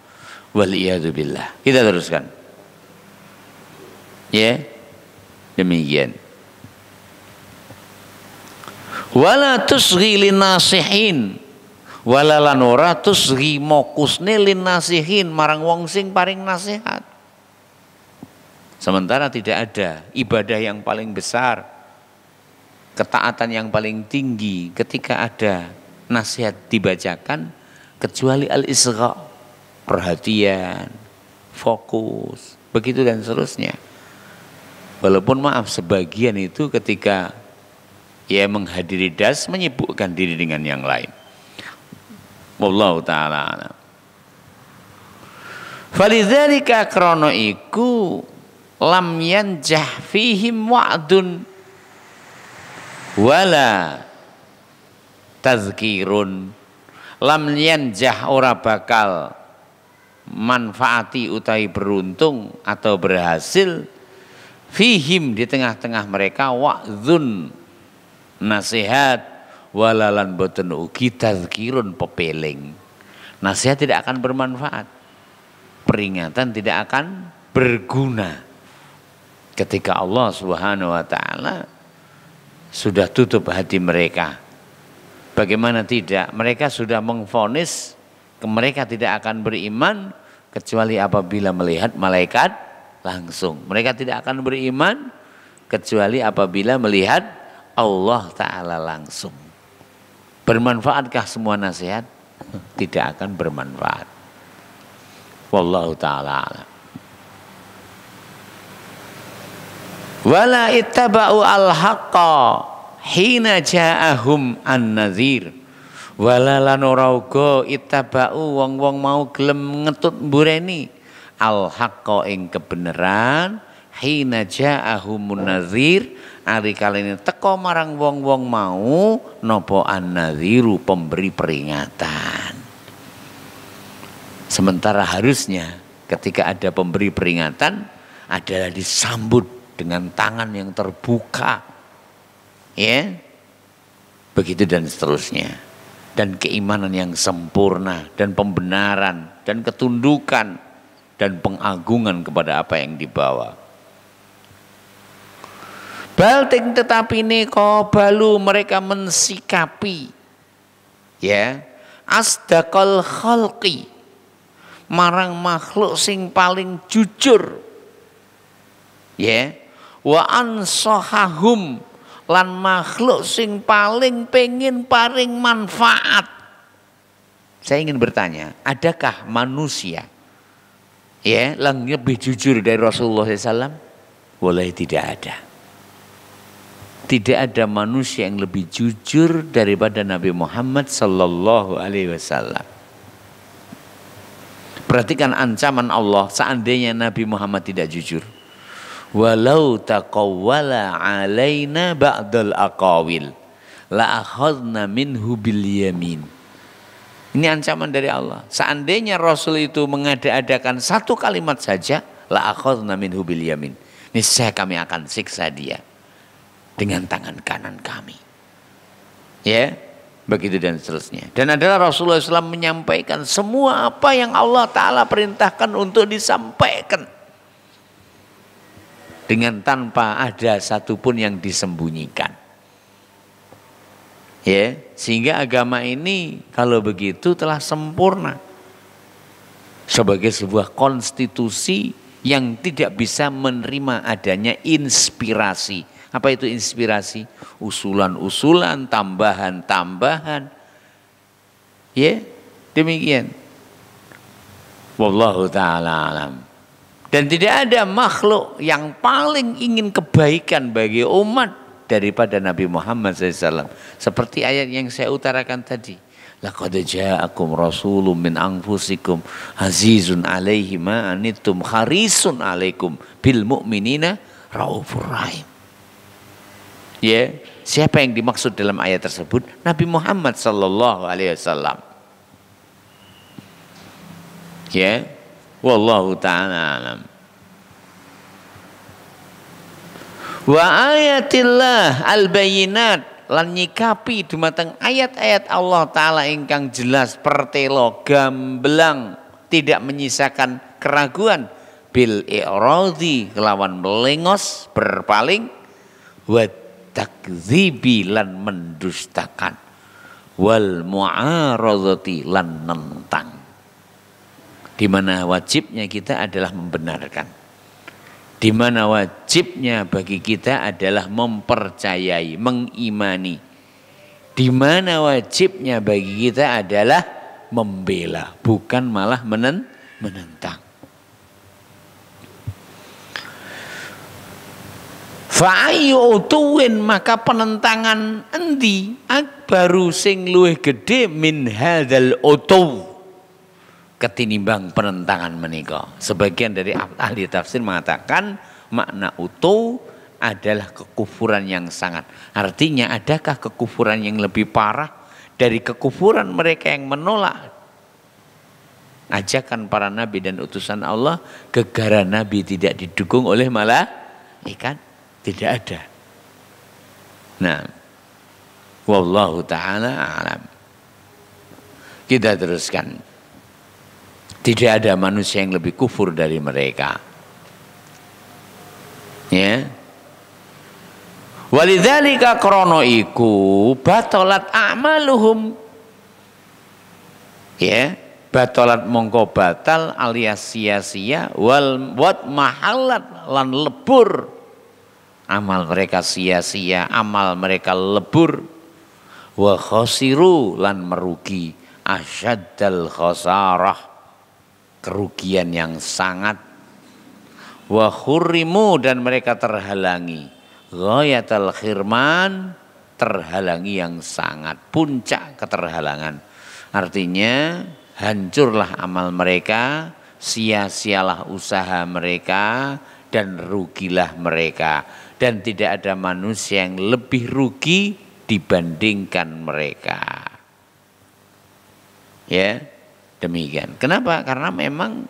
wal iyadzubillah. Kita teruskan. Ya, demikian. Wala tusghi linasihin, wala lan ora tusghi mokusne linasihin marang wong sing paring nasihat. Sementara tidak ada ibadah yang paling besar, ketaatan yang paling tinggi ketika ada nasihat dibacakan kecuali al-isgha, perhatian, fokus, begitu dan seterusnya. Walaupun maaf sebagian itu ketika ya menghadiri das menyibukkan diri dengan yang lain. Wallahu ta'ala a'lam. Falidzalika krana iku lam yanjah fihim wa'dun wala tazkirun. Lam yanjah ora bakal manfaati utai beruntung atau berhasil fihim di tengah-tengah mereka wa'dun nasihat walalan boten ugi tazkirun pepeling. Nasihat tidak akan bermanfaat, peringatan tidak akan berguna ketika Allah Subhanahu wa taala sudah tutup hati mereka. Bagaimana tidak? Mereka sudah mengvonis mereka tidak akan beriman kecuali apabila melihat malaikat langsung. Mereka tidak akan beriman kecuali apabila melihat Allah Ta'ala langsung. Bermanfaatkah semua nasihat? Tidak akan bermanfaat. Wallahu ta'ala a'lam. Wala ittaba'u al-haqqa hina ja'ahum an-nadhir. Wala lan ora uga ittaba'u wong-wong mau gelem ngetut mbureni al-haqqa ing kebenaran hina ja'ahumun nadhir ari kalene teka marang wong-wong mau napa an-nadhiru pemberi peringatan. Sementara harusnya ketika ada pemberi peringatan adalah disambut dengan tangan yang terbuka, ya, begitu dan seterusnya, dan keimanan yang sempurna dan pembenaran dan ketundukan dan pengagungan kepada apa yang dibawa. Balting tetapi neko balu mereka mensikapi, ya, asdaqal khalqi marang makhluk sing paling jujur, ya, wa ansahahum lan makhluk sing paling pengen paring manfaat. Saya ingin bertanya, adakah manusia ya yang lebih jujur dari Rasulullah SAW? Wallahi tidak ada. Tidak ada manusia yang lebih jujur daripada Nabi Muhammad sallallahu alaihi wasallam. Perhatikan ancaman Allah seandainya Nabi Muhammad tidak jujur. Walau taqawwala alaina ba'dal aqawil la akhadna minhu bil yamin. Ini ancaman dari Allah. Seandainya Rasul itu mengada-adakan satu kalimat saja, la akhadna minhu bil yamin. Niscaya kami akan siksa dia dengan tangan kanan kami, ya, begitu dan seterusnya. Dan adalah Rasulullah SAW menyampaikan semua apa yang Allah Ta'ala perintahkan untuk disampaikan dengan tanpa ada satupun yang disembunyikan, ya, sehingga agama ini kalau begitu telah sempurna sebagai sebuah konstitusi yang tidak bisa menerima adanya inspirasi. Apa itu inspirasi? Usulan-usulan, tambahan-tambahan. Ya, demikian. Wallahu ta'ala alam. Dan tidak ada makhluk yang paling ingin kebaikan bagi umat daripada Nabi Muhammad SAW. Seperti ayat yang saya utarakan tadi. Laqad ja'akum rasulun min anfusikum azizun alaihi ma anittum harisun alaikum bil mu'minina raufur rahim. Ya, siapa yang dimaksud dalam ayat tersebut? Nabi Muhammad sallallahu alaihi wasallam. Ya, wallahu ta'ala alam. Wa ayatillah al-bayyinat lan nyikapi dumateng ayat-ayat Allah Ta'ala ingkang jelas pertelo gamblang tidak menyisakan keraguan bil i'radhi kelawan melengos berpaling wa takdzibi lan mendustakan wal mu'aradhati lan nentang. Di mana wajibnya kita adalah membenarkan, di mana wajibnya bagi kita adalah mempercayai, mengimani, di mana wajibnya bagi kita adalah membela, bukan malah menentang. Fa'ayu utuwin, maka penentangan endi akbaru sing luwih gedhe min hadzal utuw ketinimbang penentangan menika. Sebagian dari ahli tafsir mengatakan makna utuw adalah kekufuran yang sangat. Artinya adakah kekufuran yang lebih parah dari kekufuran mereka yang menolak ajakan para nabi dan utusan Allah, gegara nabi tidak didukung oleh malaikat? Tidak ada. Nah, wallahu ta'ala alam. Kita teruskan. Tidak ada manusia yang lebih kufur dari mereka. Ya. Walidzalika krono iku batalat a'maluhum. Ya, batalat mongko batal alias sia-sia wal wat mahalat lan lebur. Amal mereka sia-sia, amal mereka lebur. Wa khasiru lan merugi asyaddal khasarah, kerugian yang sangat. Wa khurrimu dan mereka terhalangi ghayatal khirman, terhalangi yang sangat, puncak keterhalangan. Artinya hancurlah amal mereka, sia-sialah usaha mereka, dan rugilah mereka. Dan tidak ada manusia yang lebih rugi dibandingkan mereka. Ya, demikian. Kenapa? Karena memang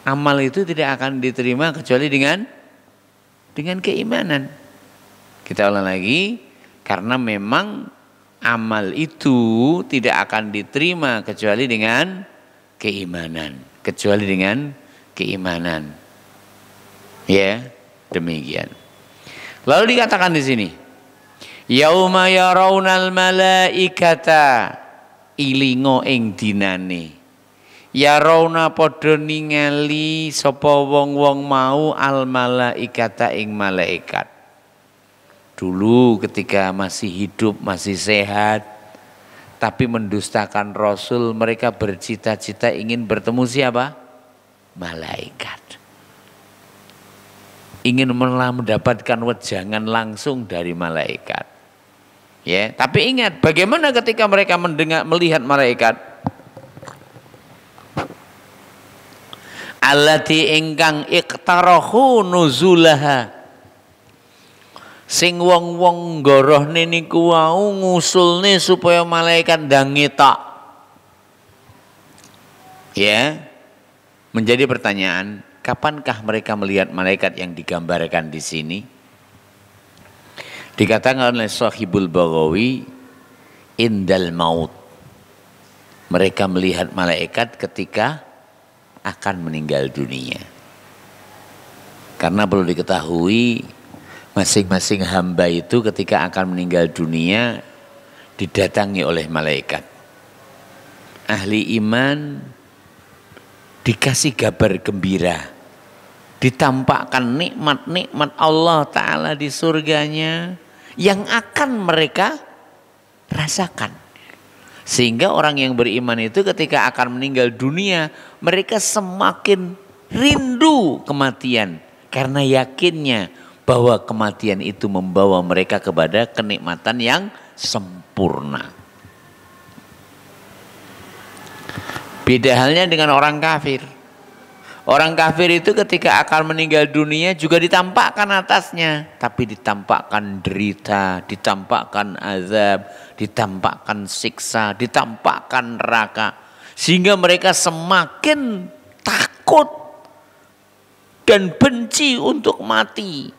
amal itu tidak akan diterima kecuali dengan keimanan. Kita ulang lagi, karena memang amal itu tidak akan diterima kecuali dengan keimanan, Ya. Demikian. Lalu dikatakan di sini, yauma yarawnal malaikata, ilingo ing dinane. Yarawna padha ningali sapa wong-wong mau al malaikata ing malaikat. Dulu ketika masih hidup, masih sehat, tapi mendustakan Rasul, mereka bercita-cita ingin bertemu siapa? Malaikat. Ingin mendapatkan wejangan langsung dari malaikat. Ya, tapi ingat bagaimana ketika mereka melihat malaikat? Allati ingkang iqtarahu nuzulaha. Sing wong-wong gorohne niku wau ngusulne supaya malaikat ndang ngetok. Ya. Menjadi pertanyaan, kapankah mereka melihat malaikat yang digambarkan di sini? Dikatakan oleh Shahibul Baghawi, indal maut. Mereka melihat malaikat ketika akan meninggal dunia. Karena perlu diketahui, masing-masing hamba itu ketika akan meninggal dunia didatangi oleh malaikat. Ahli iman dikasih kabar gembira, ditampakkan nikmat-nikmat Allah Ta'ala di surganya yang akan mereka rasakan. Sehingga orang yang beriman itu ketika akan meninggal dunia, mereka semakin rindu kematian karena yakinnya bahwa kematian itu membawa mereka kepada kenikmatan yang sempurna. Beda halnya dengan orang kafir. Orang kafir itu ketika akan meninggal dunia juga ditampakkan atasnya, tapi ditampakkan derita, ditampakkan azab, ditampakkan siksa, ditampakkan neraka, sehingga mereka semakin takut dan benci untuk mati.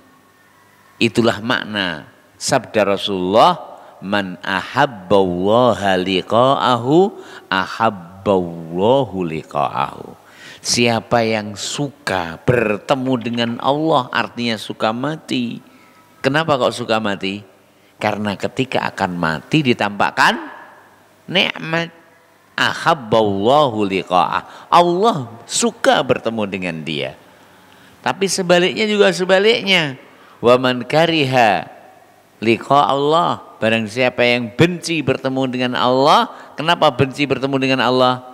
Itulah makna sabda Rasulullah, man ahabballaha liqa'ahu ahabballahu liqa'ahu. Siapa yang suka bertemu dengan Allah, artinya suka mati. Kenapa kok suka mati? Karena ketika akan mati ditampakkan nikmat. Ahabballahu liqa'ah. Allah suka bertemu dengan dia. Tapi sebaliknya juga sebaliknya. Wa man kariha liqa Allah. Barang siapa yang benci bertemu dengan Allah. Kenapa benci bertemu dengan Allah?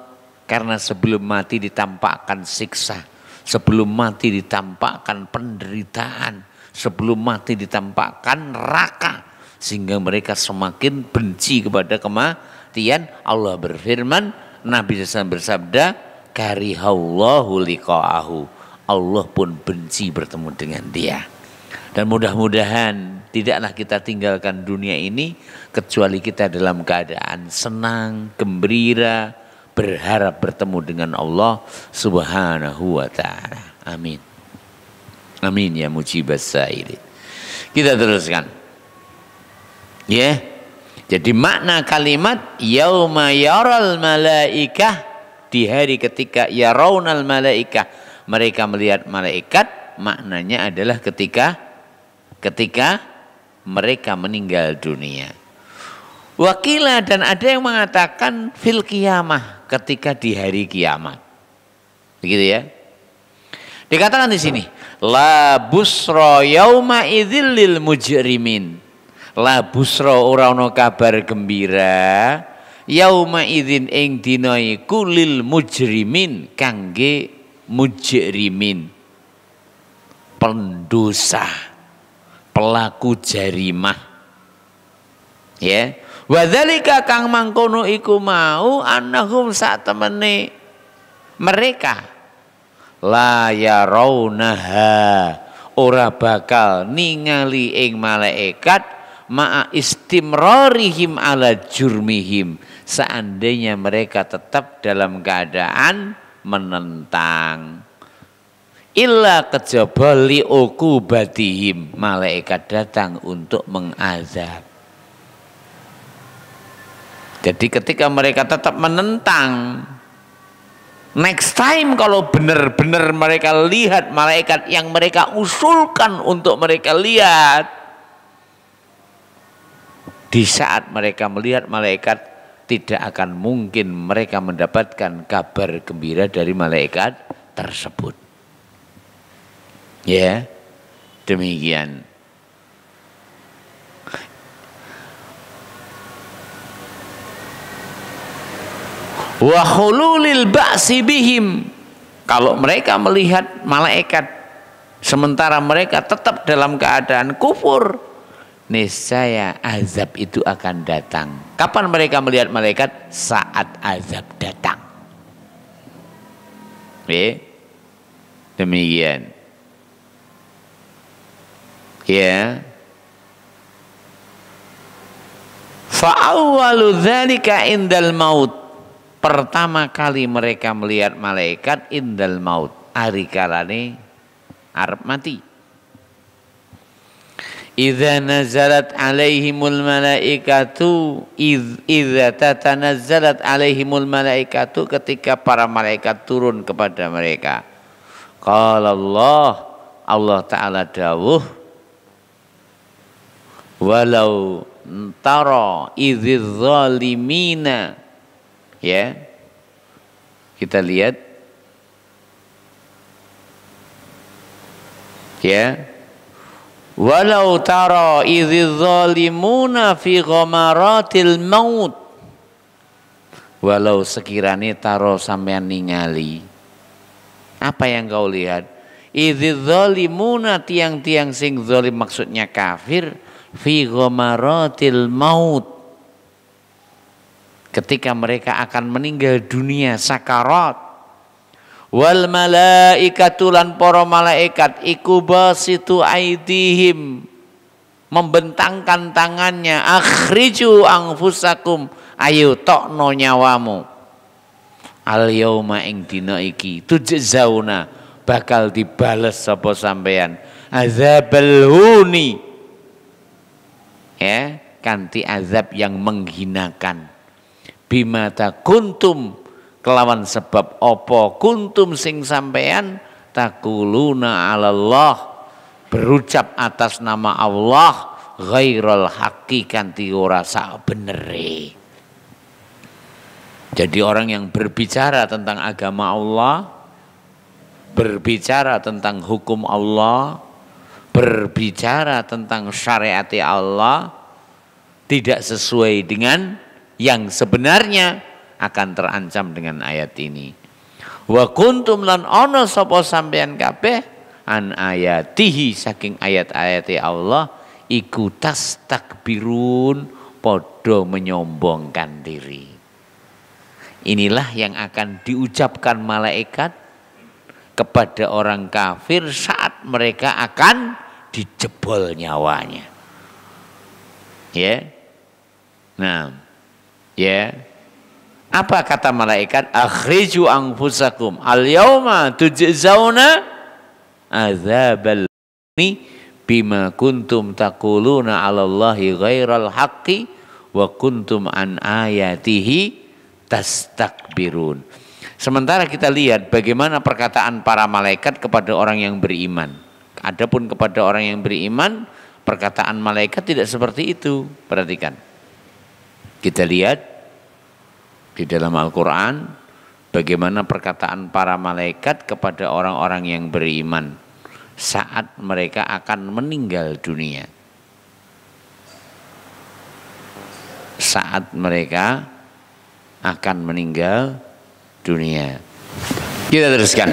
Karena sebelum mati ditampakkan siksa. Sebelum mati ditampakkan penderitaan, sebelum mati ditampakkan neraka, sehingga mereka semakin benci kepada kematian. Allah berfirman, Nabi SAW bersabda, karihallahu liqa'ahu, Allah pun benci bertemu dengan dia. Dan mudah-mudahan tidaklah kita tinggalkan dunia ini kecuali kita dalam keadaan senang, gembira, berharap bertemu dengan Allah Subhanahu wa ta'ala. Amin. Amin ya mujibas sa'ilin. Kita teruskan. Ya. Jadi makna kalimat yauma yaral malaikah, di hari ketika yaraunal malaikah, mereka melihat malaikat, maknanya adalah ketika mereka meninggal dunia. Wakila, dan ada yang mengatakan fil qiyamah, ketika di hari kiamat. Begitu ya. Dikatakan di sini, la busra yauma idzil lil mujrimin. La busra ora ana kabar gembira yauma idzin ing dina iku lil mujrimin kangge mujrimin, pendosa, pelaku jarimah. Ya. Wadzalika kang mangkono iku mau annahum sak temene mereka la yarawnaha, ora bakal ningali ing malaikat ma'a istimrarihim ala jurmihim, seandainya mereka tetap dalam keadaan menentang. Illa kejaba li uqubatihim, malaikat datang untuk mengazab. Jadi ketika mereka tetap menentang, next time kalau benar-benar mereka lihat malaikat yang mereka usulkan untuk mereka lihat, di saat mereka melihat malaikat, tidak akan mungkin mereka mendapatkan kabar gembira dari malaikat tersebut. Ya, demikian. Wa khululil ba'si bihim, kalau mereka melihat malaikat sementara mereka tetap dalam keadaan kufur, niscaya azab itu akan datang. Kapan mereka melihat malaikat? Saat azab datang. Demikian. Ya. Fa awwalu dzalika indal maut, pertama kali mereka melihat malaikat indal maut, hari kalane arep mati. Idza nazalat alaihimul malaikatu, idza tatanazzalat alaihimul malaikatu, ketika para malaikat turun kepada mereka. Qala Allah Ta'ala dawuh, walau tara idz zalimina. Ya, kita lihat. Ya, walau tara idz zalimuna fi ghamaratil maut, walau sekiranya taro sampean ningali, apa yang kau lihat? Idz zalimuna, tiang-tiang sing zalim maksudnya kafir, fi ghamaratil maut, ketika mereka akan meninggal dunia, sakarat. Wal malaikatu, lan para malaikat iku basitu aidihim, membentangkan tangannya, akhriju anfusakum, ayo tokno nyawamu, al yauma ing dina iki, tujzauna, bakal dibales sapa sampean, azabal huni, ya, kanthi azab yang menghinakan. Bimata kuntum, kelawan sebab opo kuntum sing sampean takuluna alallah, berucap atas nama Allah, ghairal haqqi, kanthi ora sak benere. Jadi orang yang berbicara tentang agama Allah, berbicara tentang hukum Allah, berbicara tentang syariat Allah, tidak sesuai dengan yang sebenarnya, akan terancam dengan ayat ini. Wa kuntum lan ana sapa sampean kabeh an ayatihi saking ayat-ayat Allah iku tastakbirun podo menyombongkan diri. Inilah yang akan diucapkan malaikat kepada orang kafir saat mereka akan dijebol nyawanya. Ya. Nah, ya. Apa kata malaikat? Akhriju anfusakum al-yauma tujzauna adzabal bima kuntum taquluna 'alallahi ghairal haqqi wa kuntum an ayatihi tastakbirun. Sementara kita lihat bagaimana perkataan para malaikat kepada orang yang beriman. Adapun kepada orang yang beriman, perkataan malaikat tidak seperti itu. Perhatikan. Kita lihat di dalam Al-Quran bagaimana perkataan para malaikat kepada orang-orang yang beriman saat mereka akan meninggal dunia. Saat mereka akan meninggal dunia. Kita teruskan.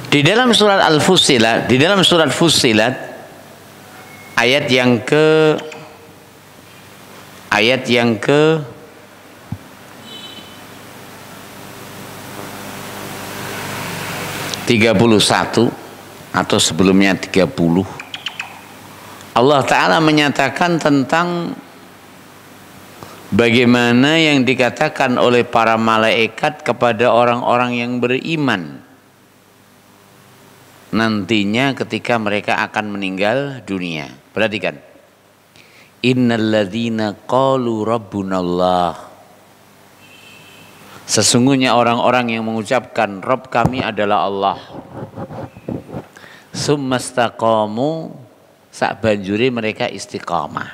Di dalam surat Al-Fussilat, di dalam surat Fussilat ayat yang ke 31 atau sebelumnya 30, Allah Ta'ala menyatakan tentang bagaimana yang dikatakan oleh para malaikat kepada orang-orang yang beriman nantinya ketika mereka akan meninggal dunia. Perhatikan. Innalladzina qalu rabbunallah. Sesungguhnya orang-orang yang mengucapkan Rabb kami adalah Allah. Summastaqamu, sak banjuri mereka istiqamah.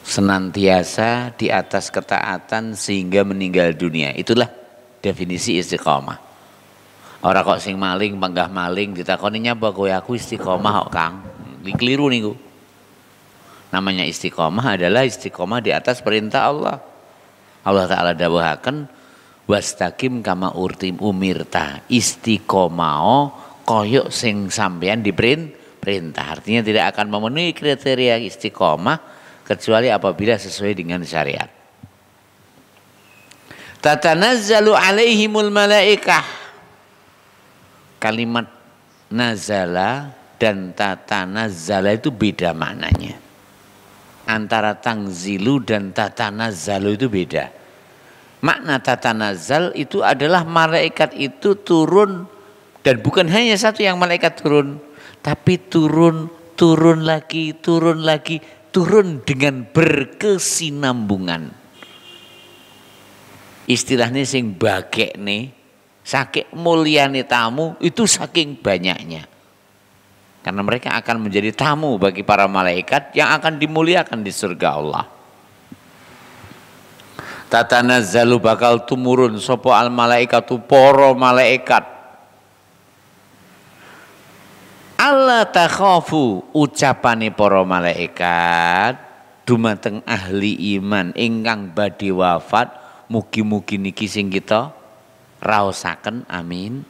Senantiasa di atas ketaatan sehingga meninggal dunia. Itulah definisi istiqamah. Orang kok sing maling, panggah maling ditakoni nyapa kowe aku istiqamah kok Kang. Dikeliru niku. Namanya istiqamah adalah istiqamah di atas perintah Allah. Allah Ta'ala dawuhaken wastaqim kama umirta, istiqomah koyok sing sampean diperintah. Artinya tidak akan memenuhi kriteria istiqomah kecuali apabila sesuai dengan syariat. Tatanazzalu alaihimul malaikah. Kalimat nazala dan tatanazzala itu beda maknanya. Antara tangzilu dan tatanazzalu itu beda. Makna tatanazzal itu adalah malaikat itu turun, dan bukan hanya satu yang malaikat turun, tapi turun lagi, turun dengan berkesinambungan. Istilahnya sing bagek nih, saking mulyane tamu itu saking banyaknya. Karena mereka akan menjadi tamu bagi para malaikat yang akan dimuliakan di surga Allah. Tatanazzalu bakal tumurun sopo al malaikatu poro malaikat. Allah takhafu ucapane poro malaikat dumateng ahli iman ingkang badhe wafat, mugi-mugi niki sing kita raosaken amin.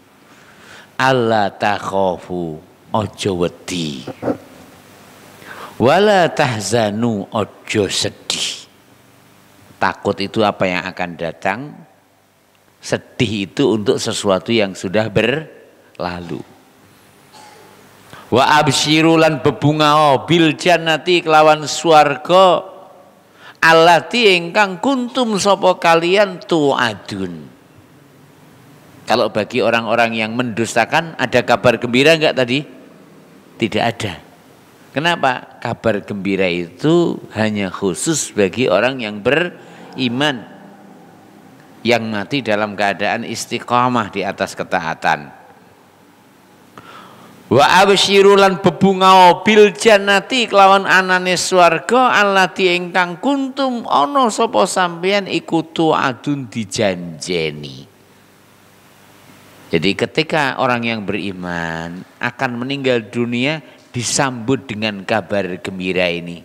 Allah takhafu ojo wedi, wala tahzanu ojo sedih. Takut itu apa yang akan datang, sedih itu untuk sesuatu yang sudah berlalu. Wa absyirulan bebungao bil jannati kelawan swarga allati ingkang kuntum sapa kalian tu'adun. Kalau bagi orang-orang yang mendustakan ada kabar gembira enggak tadi? Tidak ada. Kenapa? Kabar gembira itu hanya khusus bagi orang yang beriman, yang mati dalam keadaan istiqamah di atas ketaatan. Wa absyirulan bebungao bil jannati kelawan anane swarga allati ingkang kuntum ana sapa sampeyan iku tu'adun dijanjeni. Jadi ketika orang yang beriman akan meninggal dunia disambut dengan kabar gembira ini.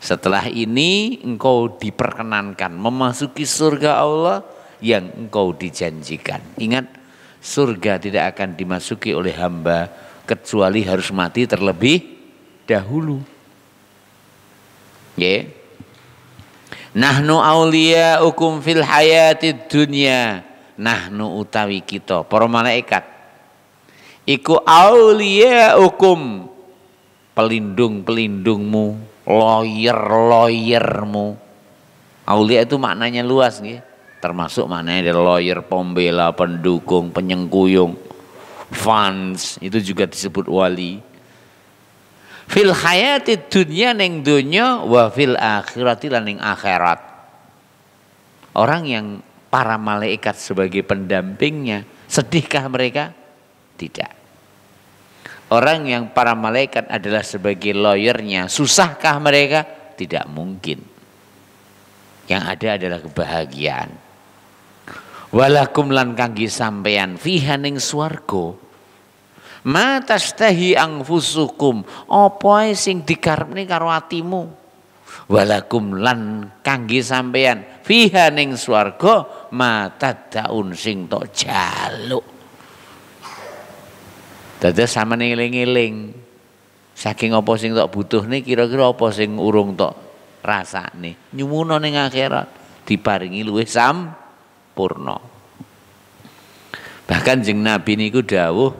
Setelah ini engkau diperkenankan memasuki surga Allah yang engkau dijanjikan. Ingat, surga tidak akan dimasuki oleh hamba kecuali harus mati terlebih dahulu. Ya. Nahnu auliyaukum fil hayatid dunya. Nahnu utawi kita para malaikat iku auliyaukum, pelindung-pelindungmu, lawyer-lawyermu. Aulia itu maknanya luas nggih. Termasuk maknanya ada lawyer, pembela, pendukung, penyengkuyung, fans, itu juga disebut wali. Fil hayati dunya ning dunya wa fil akhirati lan ning akhirat. Orang yang para malaikat sebagai pendampingnya, sedihkah mereka? Tidak. Orang yang para malaikat adalah sebagai lawyernya, susahkah mereka? Tidak mungkin. Yang ada adalah kebahagiaan. Walakum lan kangge sampean fiha ning swarga ma tastahi anfusukum, apa sing dikarepne karo atimu. Walakum lan kangge sampean fiha ning swarga ma tadaun sing tok jaluk. Dados sampeyan eling-eling saking apa sing tok butuhne, kira-kira apa sing urung tok rasane, nyuwuna ning akhirat diparingi luwih sampurna. Bahkan jeng Nabi niku dawuh,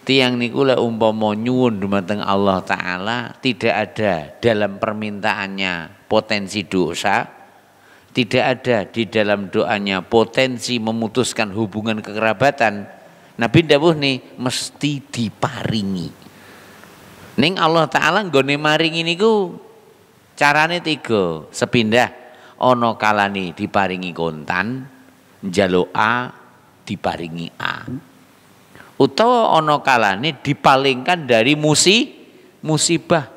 tiyang niku lek umpama nyuwun dumateng Allah taala tidak ada dalam permintaannya potensi dosa, tidak ada di dalam doanya potensi memutuskan hubungan kekerabatan. Nabi dawuh nih mesti diparingi. Ning Allah taala nggone maringi niku carane tiga, sepindah. Ana kalane diparingi kontan, njaluk A diparingi A. Utawa ana kalane dipalingkan dari musibah,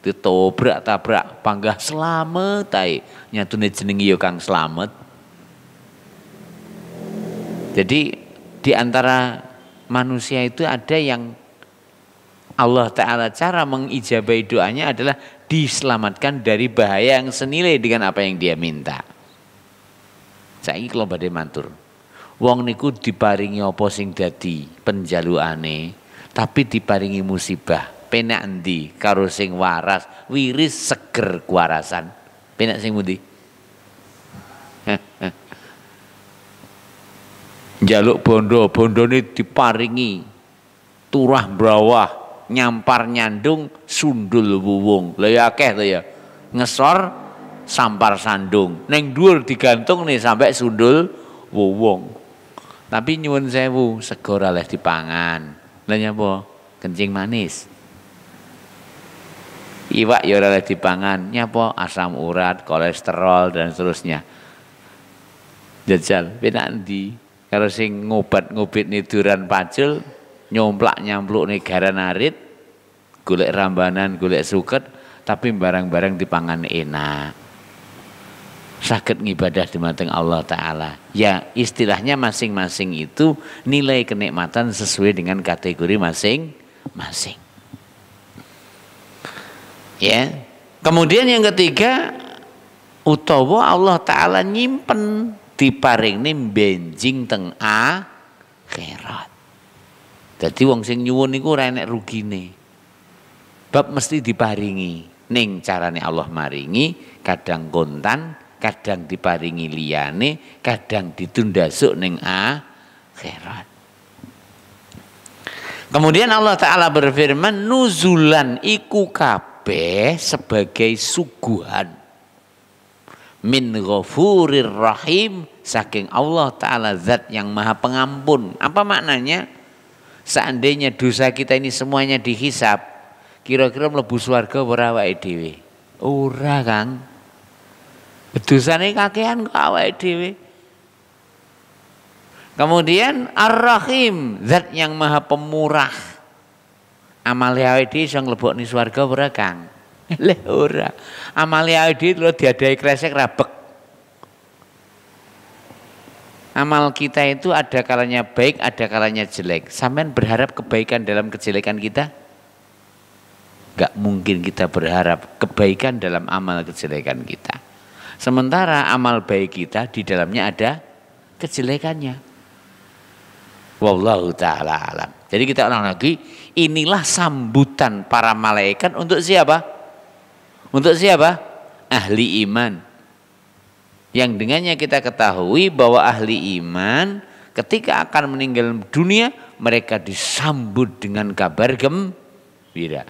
ditobrak-tabrak panggah slamet ae, nyatune jenenge ya Kang Slamet. Jadi di antara manusia itu ada yang Allah Ta'ala cara mengijabahi doanya adalah diselamatkan dari bahaya yang senilai dengan apa yang dia minta. Saiki kula badhe matur, wong niku diparingi apa sing dadi penjalukane, tapi diparingi musibah. Penak endi karo sing waras, wiris seger kuwarasan. Penak sing pundi? Njaluk bondo, bondone diparingi turah brawah, nyampar nyandung, sundul wuwung. Lha ya akeh to ya. Ngesor sampar sandung. Ning dhuwur digantung nih sampai sundul wuwung. Tapi nyuwun sewu, sego ora oleh dipangan. Lha nyapa? Kencing manis. Iwak ya ora oleh dipangan. Nyapa? Asam urat, kolesterol dan seterusnya. Jajal, penak endi? Kalau sing ngobat-ngobit niduran pacul, nyomplak-nyampluk nih garan arit, golek rambanan, golek suket, tapi barang-barang dipangan enak. Saged ngibadah dumateng Allah Ta'ala. Ya istilahnya masing-masing itu nilai kenikmatan sesuai dengan kategori masing-masing. Ya. Kemudian yang ketiga, utawa Allah Ta'ala nyimpen diparingne benjing teng akhirat. Dadi wong sing nyuwun niku ora enek rugine. Bab mesti diparingi. Ning carane Allah maringi, kadang kontan, kadang diparingi liyane, kadang ditundasuk ning akhirat. Kemudian Allah Ta'ala berfirman, nuzulan iku kabeh sebagai suguhan min ghafurir rahim, saking Allah Ta'ala zat yang maha pengampun. Apa maknanya? Seandainya dosa kita ini semuanya dihisab, kira-kira mlebu swarga ora awake dhewe? Ora, Kang. Dosane kakean kok awake dhewe. Kemudian Ar-Rahim, zat yang maha pemurah. Amale awake dhewe iso mlebokne swarga ora, Kang? Leh ora. Amale awake dhewe diadahi kresek rabek. Amal kita itu ada kalanya baik, ada kalanya jelek. Sampean berharap kebaikan dalam kejelekan kita? Gak mungkin kita berharap kebaikan dalam amal kejelekan kita. Sementara amal baik kita di dalamnya ada kejelekannya. Wallahu ta'ala alam. Jadi kita ulang lagi, inilah sambutan para malaikat untuk siapa? Untuk siapa? Ahli iman. Yang dengannya kita ketahui bahwa ahli iman ketika akan meninggal dunia, mereka disambut dengan kabar gembira.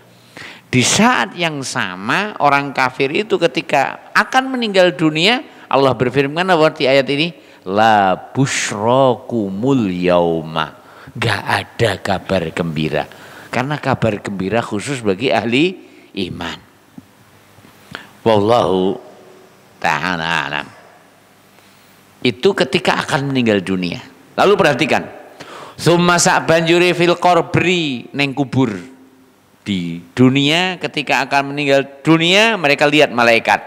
Di saat yang sama orang kafir itu ketika akan meninggal dunia, Allah berfirman apa di ayat ini? La busyrakumul yauma. Gak ada kabar gembira. Karena kabar gembira khusus bagi ahli iman. Wallahu ta'ala alam. Itu ketika akan meninggal dunia. Lalu perhatikan. Summa sa'banjuri fil qabri neng kubur. Di dunia ketika akan meninggal dunia mereka lihat malaikat.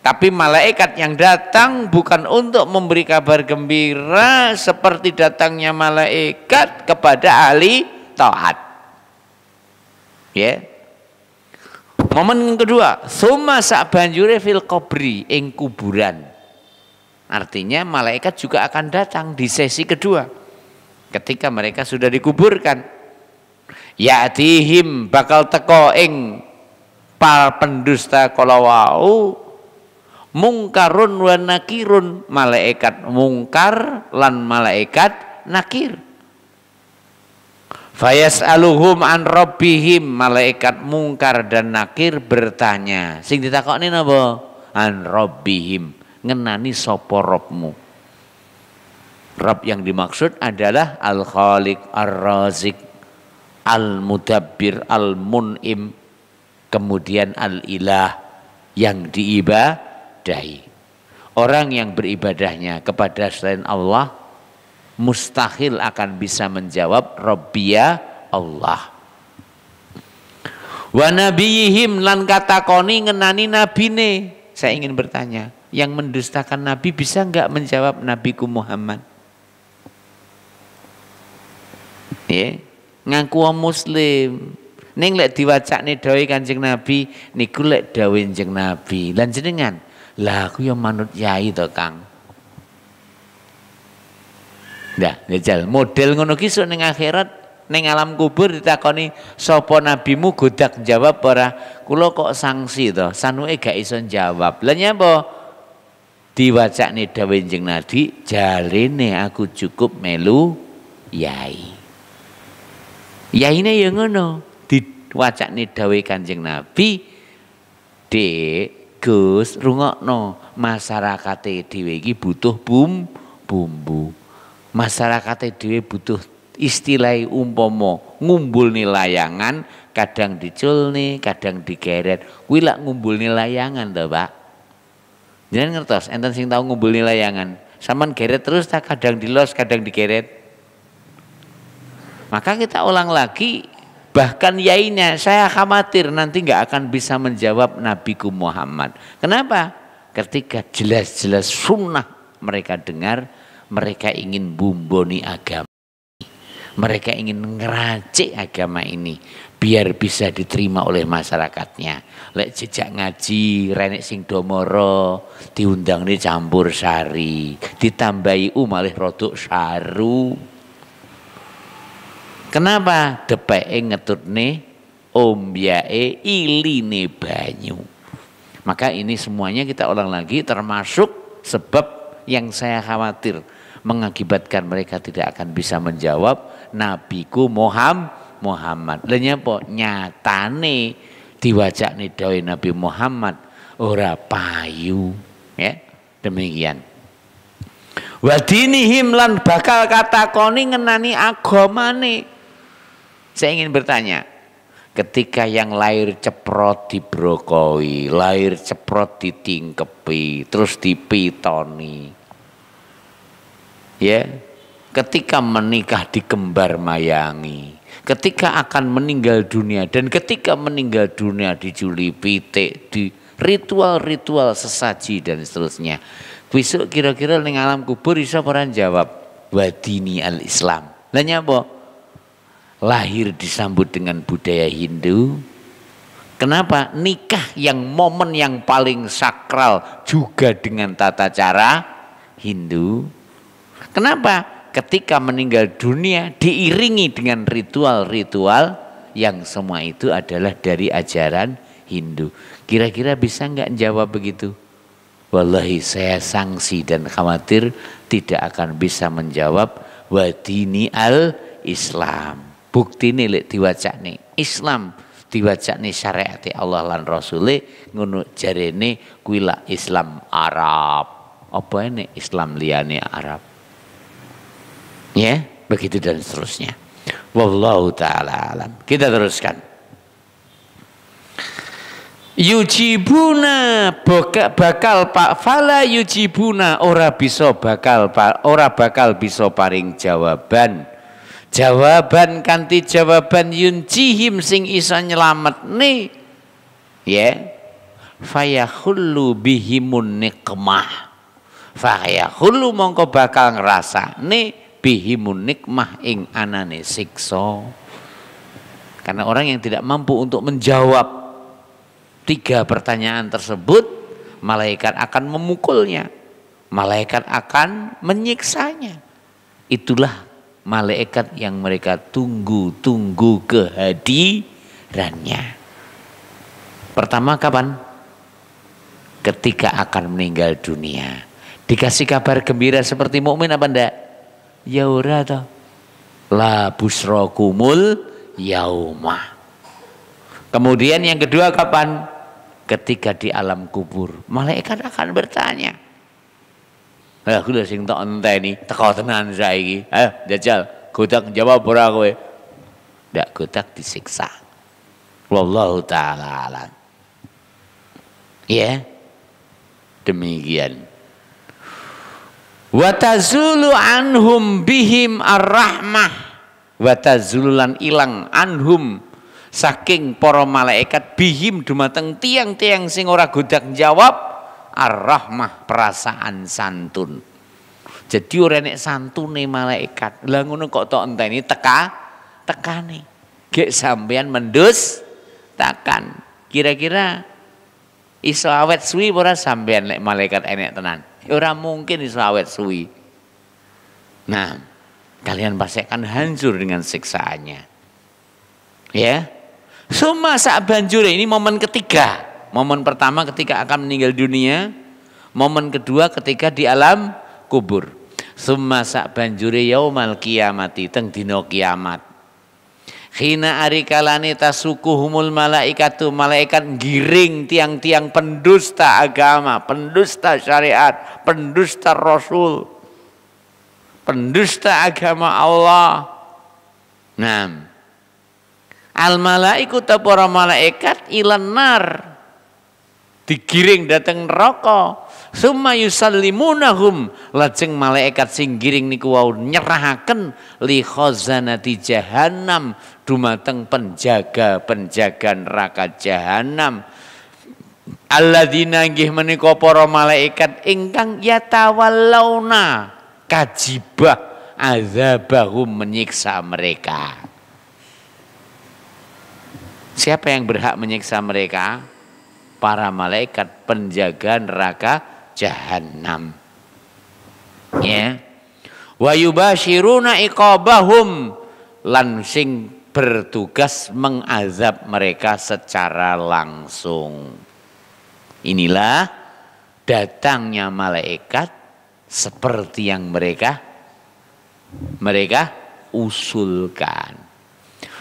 Tapi malaikat yang datang bukan untuk memberi kabar gembira seperti datangnya malaikat kepada ahli taat. Ya. Momen yang kedua, summa sa'banjure fil qabri ing kuburan. Artinya malaikat juga akan datang di sesi kedua. Ketika mereka sudah dikuburkan. Ya'tihim bakal teko ing para pendusta kala wau mungkarun wa nakirun, malaikat mungkar lan malaikat nakir. Fayas'aluhum an rabbihim, malaikat mungkar dan nakir bertanya. Sing ditakokne napa? An rabbihim, ngenani sapa Rabbmu. Rabb yang dimaksud adalah Al-Khaliq, Ar-Razik, Al-Mudabbir, Al-Mun'im, kemudian Al-Ilah yang diibadahi. Orang yang beribadahnya kepada selain Allah mustahil akan bisa menjawab Rabbiya Allah. Wa nabiyihim lan katakoni ngenani nabine. Saya ingin bertanya, yang mendustakan nabi bisa enggak menjawab Nabiku Muhammad? Ya. Ngaku wong muslim ning lek diwacakne dawuh Kanjeng Nabi niku lek dawuh Kanjeng Nabi lan jenengan lah aku ya manut yai to Kang. Nah, jajal model ngono ki sok ning akhirat ning alam kubur ditakoni sapa nabimu godak jawab ora, kula kok sanksi to sanuke gak iso jawab. Lah nyapa diwacakne dawuh Kanjeng Nabi jarene aku cukup melu yai. Yaine ya ngono, diwacakne dawuh Kanjeng Nabi, Dek, Gus, rungokno, masyarakate dhewe iki butuh bumbu. Masyarakate dhewe butuh istilah umpama ngumpulne layangan, kadang diculne, kadang digeret. Kuwi lak ngumpulne layangan to, Pak. Jenengan ngertos, enten sing tau ngumpulne layangan. Saman geret terus tak kadang dilos, kadang digeret. Maka kita ulang lagi, bahkan yainya saya khawatir nanti nggak akan bisa menjawab Nabiku Muhammad. Kenapa? Ketika jelas-jelas sunnah mereka dengar, mereka ingin bumboni agama. Mereka ingin ngeracik agama ini biar bisa diterima oleh masyarakatnya. Lek jejak ngaji, renek sing domoro, diundang nih campur sari, ditambahi malih rodok saru. Kenapa? Depeke ngetutne ombyake iline banyu. Maka ini semuanya kita ulang lagi termasuk sebab yang saya khawatir mengakibatkan mereka tidak akan bisa menjawab Nabiku Muhammad. Lha nyapa nyatane diwacakne dawuh Nabi Muhammad ora payu, ya. Demikian. Wa dinihim lan bakal katakoni ngenani agamane. Saya ingin bertanya, ketika yang lahir ceprot dibrokoi, lahir ceprot ditingkepi, terus dipitoni, ya, ketika menikah dikembar mayangi, ketika akan meninggal dunia dan ketika meninggal dunia dijuli pitik, di ritual-ritual sesaji dan seterusnya. Besok kira-kira ning alam kubur iso ora jawab wadini al-Islam. Lah nyapa? Lahir disambut dengan budaya Hindu. Kenapa? Nikah yang momen yang paling sakral juga dengan tata cara Hindu. Kenapa? Ketika meninggal dunia diiringi dengan ritual-ritual yang semua itu adalah dari ajaran Hindu. Kira-kira bisa nggak jawab begitu? Wallahi saya sanksi dan khawatir tidak akan bisa menjawab wadini al-Islam. Bukti ini lek diwacane Islam, diwacane syariat Allah lan Rasule ngono jarene kuwi lak Islam Arab. Apa ini Islam liyane Arab? Ya, begitu dan seterusnya. Wallahu taala alam. Kita teruskan. Yujibuna bakal pak fala yujibuna ora bakal bisa paring jawaban kanthi jawaban yuncihim sing iso nyelametne ya fayakhullu bihimun nikmah fayakhullu mongko bakal ngrasane bihimun nikmah ing anane siksa. Karena orang yang tidak mampu untuk menjawab 3 pertanyaan tersebut, malaikat akan memukulnya, malaikat akan menyiksanya. Itulah malaikat yang mereka tunggu-tunggu kehadirannya. Pertama kapan? Ketika akan meninggal dunia. Dikasih kabar gembira seperti mukmin apa enggak? Ya ora toh. La busrakumul yaumah. Kemudian yang kedua kapan? Ketika di alam kubur, malaikat akan bertanya. Aku udah sing tok enteni, teko tenan saiki. Ayo jajal, godak jawab ora kowe. Ndak godak disiksa. Wallahu taala alam. Ya. Demikian. Wa tazulu anhum bihim ar-rahmah. Wa tazululan ilang anhum saking para malaikat bihim dumateng tiang-tiang sing ora godak jawab ar-rahmah perasaan santun. Jadi ora nek santune malaikat. Lah ngono kok tok enteni tekane. Gek sampean mendus takkan. Kira-kira iso awet suwi ora sampean nek malaikat enek tenan. Ora mungkin iso awet suwi. Nah, kalian pasti akan hancur dengan siksaannya. Ya. Suma sak banjure ini momen ketiga. Momen pertama ketika akan meninggal dunia, momen kedua ketika di alam kubur. Suma sak banjure yaumal kiamati teng dina kiamat. Khina ari kalane tasukuhumul malaikatu malaikat giring tiang-tiang pendusta agama, pendusta syariat, pendusta rasul, pendusta agama Allah. Nah, al malaiku ta para malaikat ilan nar digiring dateng neraka summa yusallimunahum lajeng malaikat sing giring niku wau nyerahaken li khazanati jahannam dumateng penjaga neraka jahanam alladzina nggih menika para malaikat ingkang yatawallawna kajibah azabahum menyiksa mereka. Siapa yang berhak menyiksa mereka? Para malaikat penjaga neraka jahanam. Ya. Wa yubashiruna iqabahum lan sing bertugas mengazab mereka secara langsung. Inilah datangnya malaikat seperti yang mereka usulkan.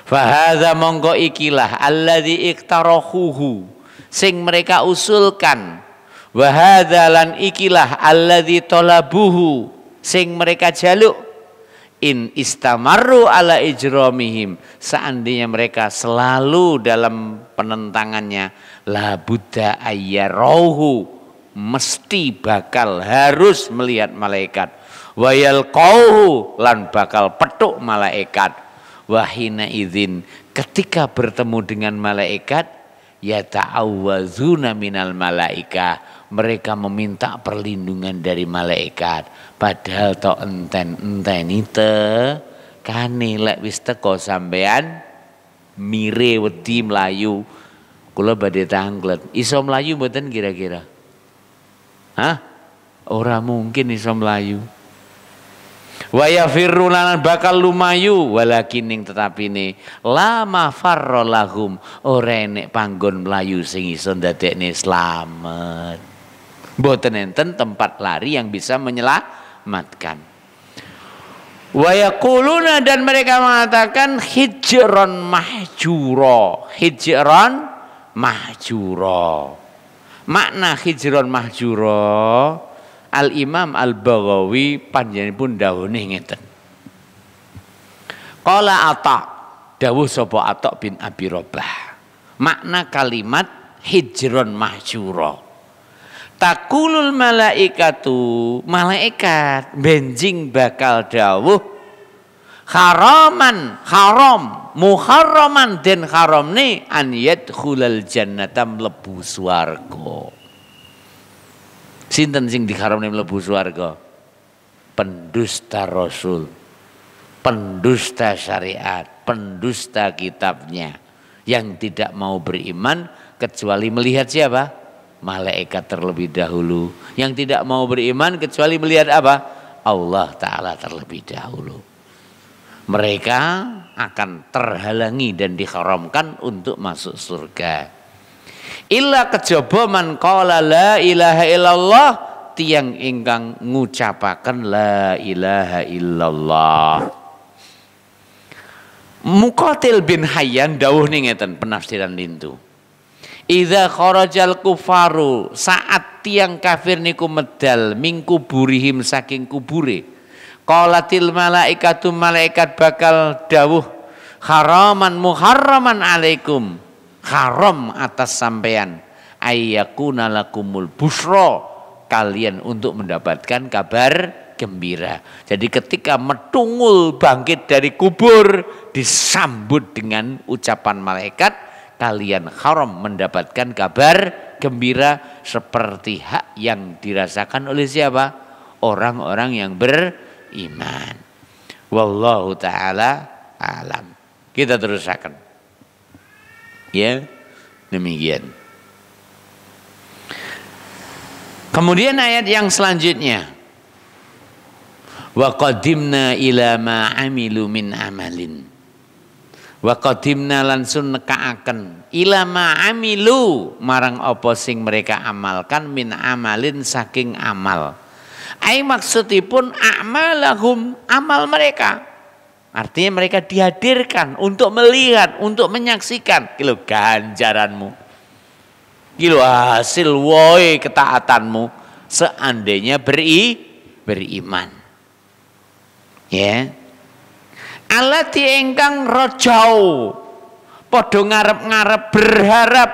Fahadha mongko ikilah alladzi iktarahuhu sing mereka usulkan. Wahadha lan ikilah alladzi talabuhu sing mereka jaluk. In istamarru ala ijramihim seandainya mereka selalu dalam penentangannya la budda ayyarahu mesti bakal harus melihat malaikat. Wayal qauhu lan bakal petuk malaikat. Wahina idzin ketika bertemu dengan malaikat ya ta'awwazuna minal malaika mereka meminta perlindungan dari malaikat padahal tok enten ite kane lek wis teko sampean mire wedi mlayu kula badhe tanglet iso mlayu mboten kira-kira? Hah? Ora mungkin iso mlayu. Wa yafirru lan bakal lumayu walakin tetapi ne la mafarra lahum ora enek panggon mlayu sing iso ndadekne slamet. Mboten enten tempat lari yang bisa menyelamatkan. Wa yaquluna dan mereka mengatakan hijron mahjura. Hijron mahjura. Makna hijron mahjura Al-Imam Al-Baghawi panjenenganipun dawuh ngeten. Qala Atha dawuh sapa Atha bin Abi Rabah. Makna kalimat hijron mahjura. Takulul malaikatu malaikat benjing bakal dawuh haraman haram muharraman den haramne an yadkhulal jannata mlebu swarga. Sinten sing diharamne mlebu swarga? Pendusta Rasul, pendusta syariat, pendusta kitabnya, yang tidak mau beriman kecuali melihat siapa? Malaikat terlebih dahulu. Yang tidak mau beriman kecuali melihat apa? Allah Ta'ala terlebih dahulu. Mereka akan terhalangi dan diharamkan untuk masuk surga. Illa kejaba man qala la ilaha illallah tiang ingkang ngucapaken la ilaha illallah. Muqatil bin Hayyan dawuh ning ngeten penafsiran lintu. Idza kharajal kufaru saat tiang kafir niku medal min kuburihim saking kubure. Qalatil malaikatu malaikat bakal dawuh haraman muharraman alaikum. Haram atas sampean ayyakuna lakumul busra kalian untuk mendapatkan kabar gembira. Jadi ketika metungul bangkit dari kubur disambut dengan ucapan malaikat kalian haram mendapatkan kabar gembira seperti hak yang dirasakan oleh siapa? Orang-orang yang beriman. Wallahu ta'ala alam. Kita terusakan. Ya, demikian. Kemudian ayat yang selanjutnya. Wa qadimna ila ma amilu min amalin. Wa qadimna lansun nekaaken ila ma amilu marang apa sing mereka amalkan min amalin saking amal. Ai maksudipun a'malahum amal mereka. Artinya mereka dihadirkan untuk melihat, untuk menyaksikan. Kilo ganjaranmu. Kilo hasil woi ketaatanmu. Seandainya beriman. Ya. Allati ingkang rajau. Podo ngarep-ngarep berharap.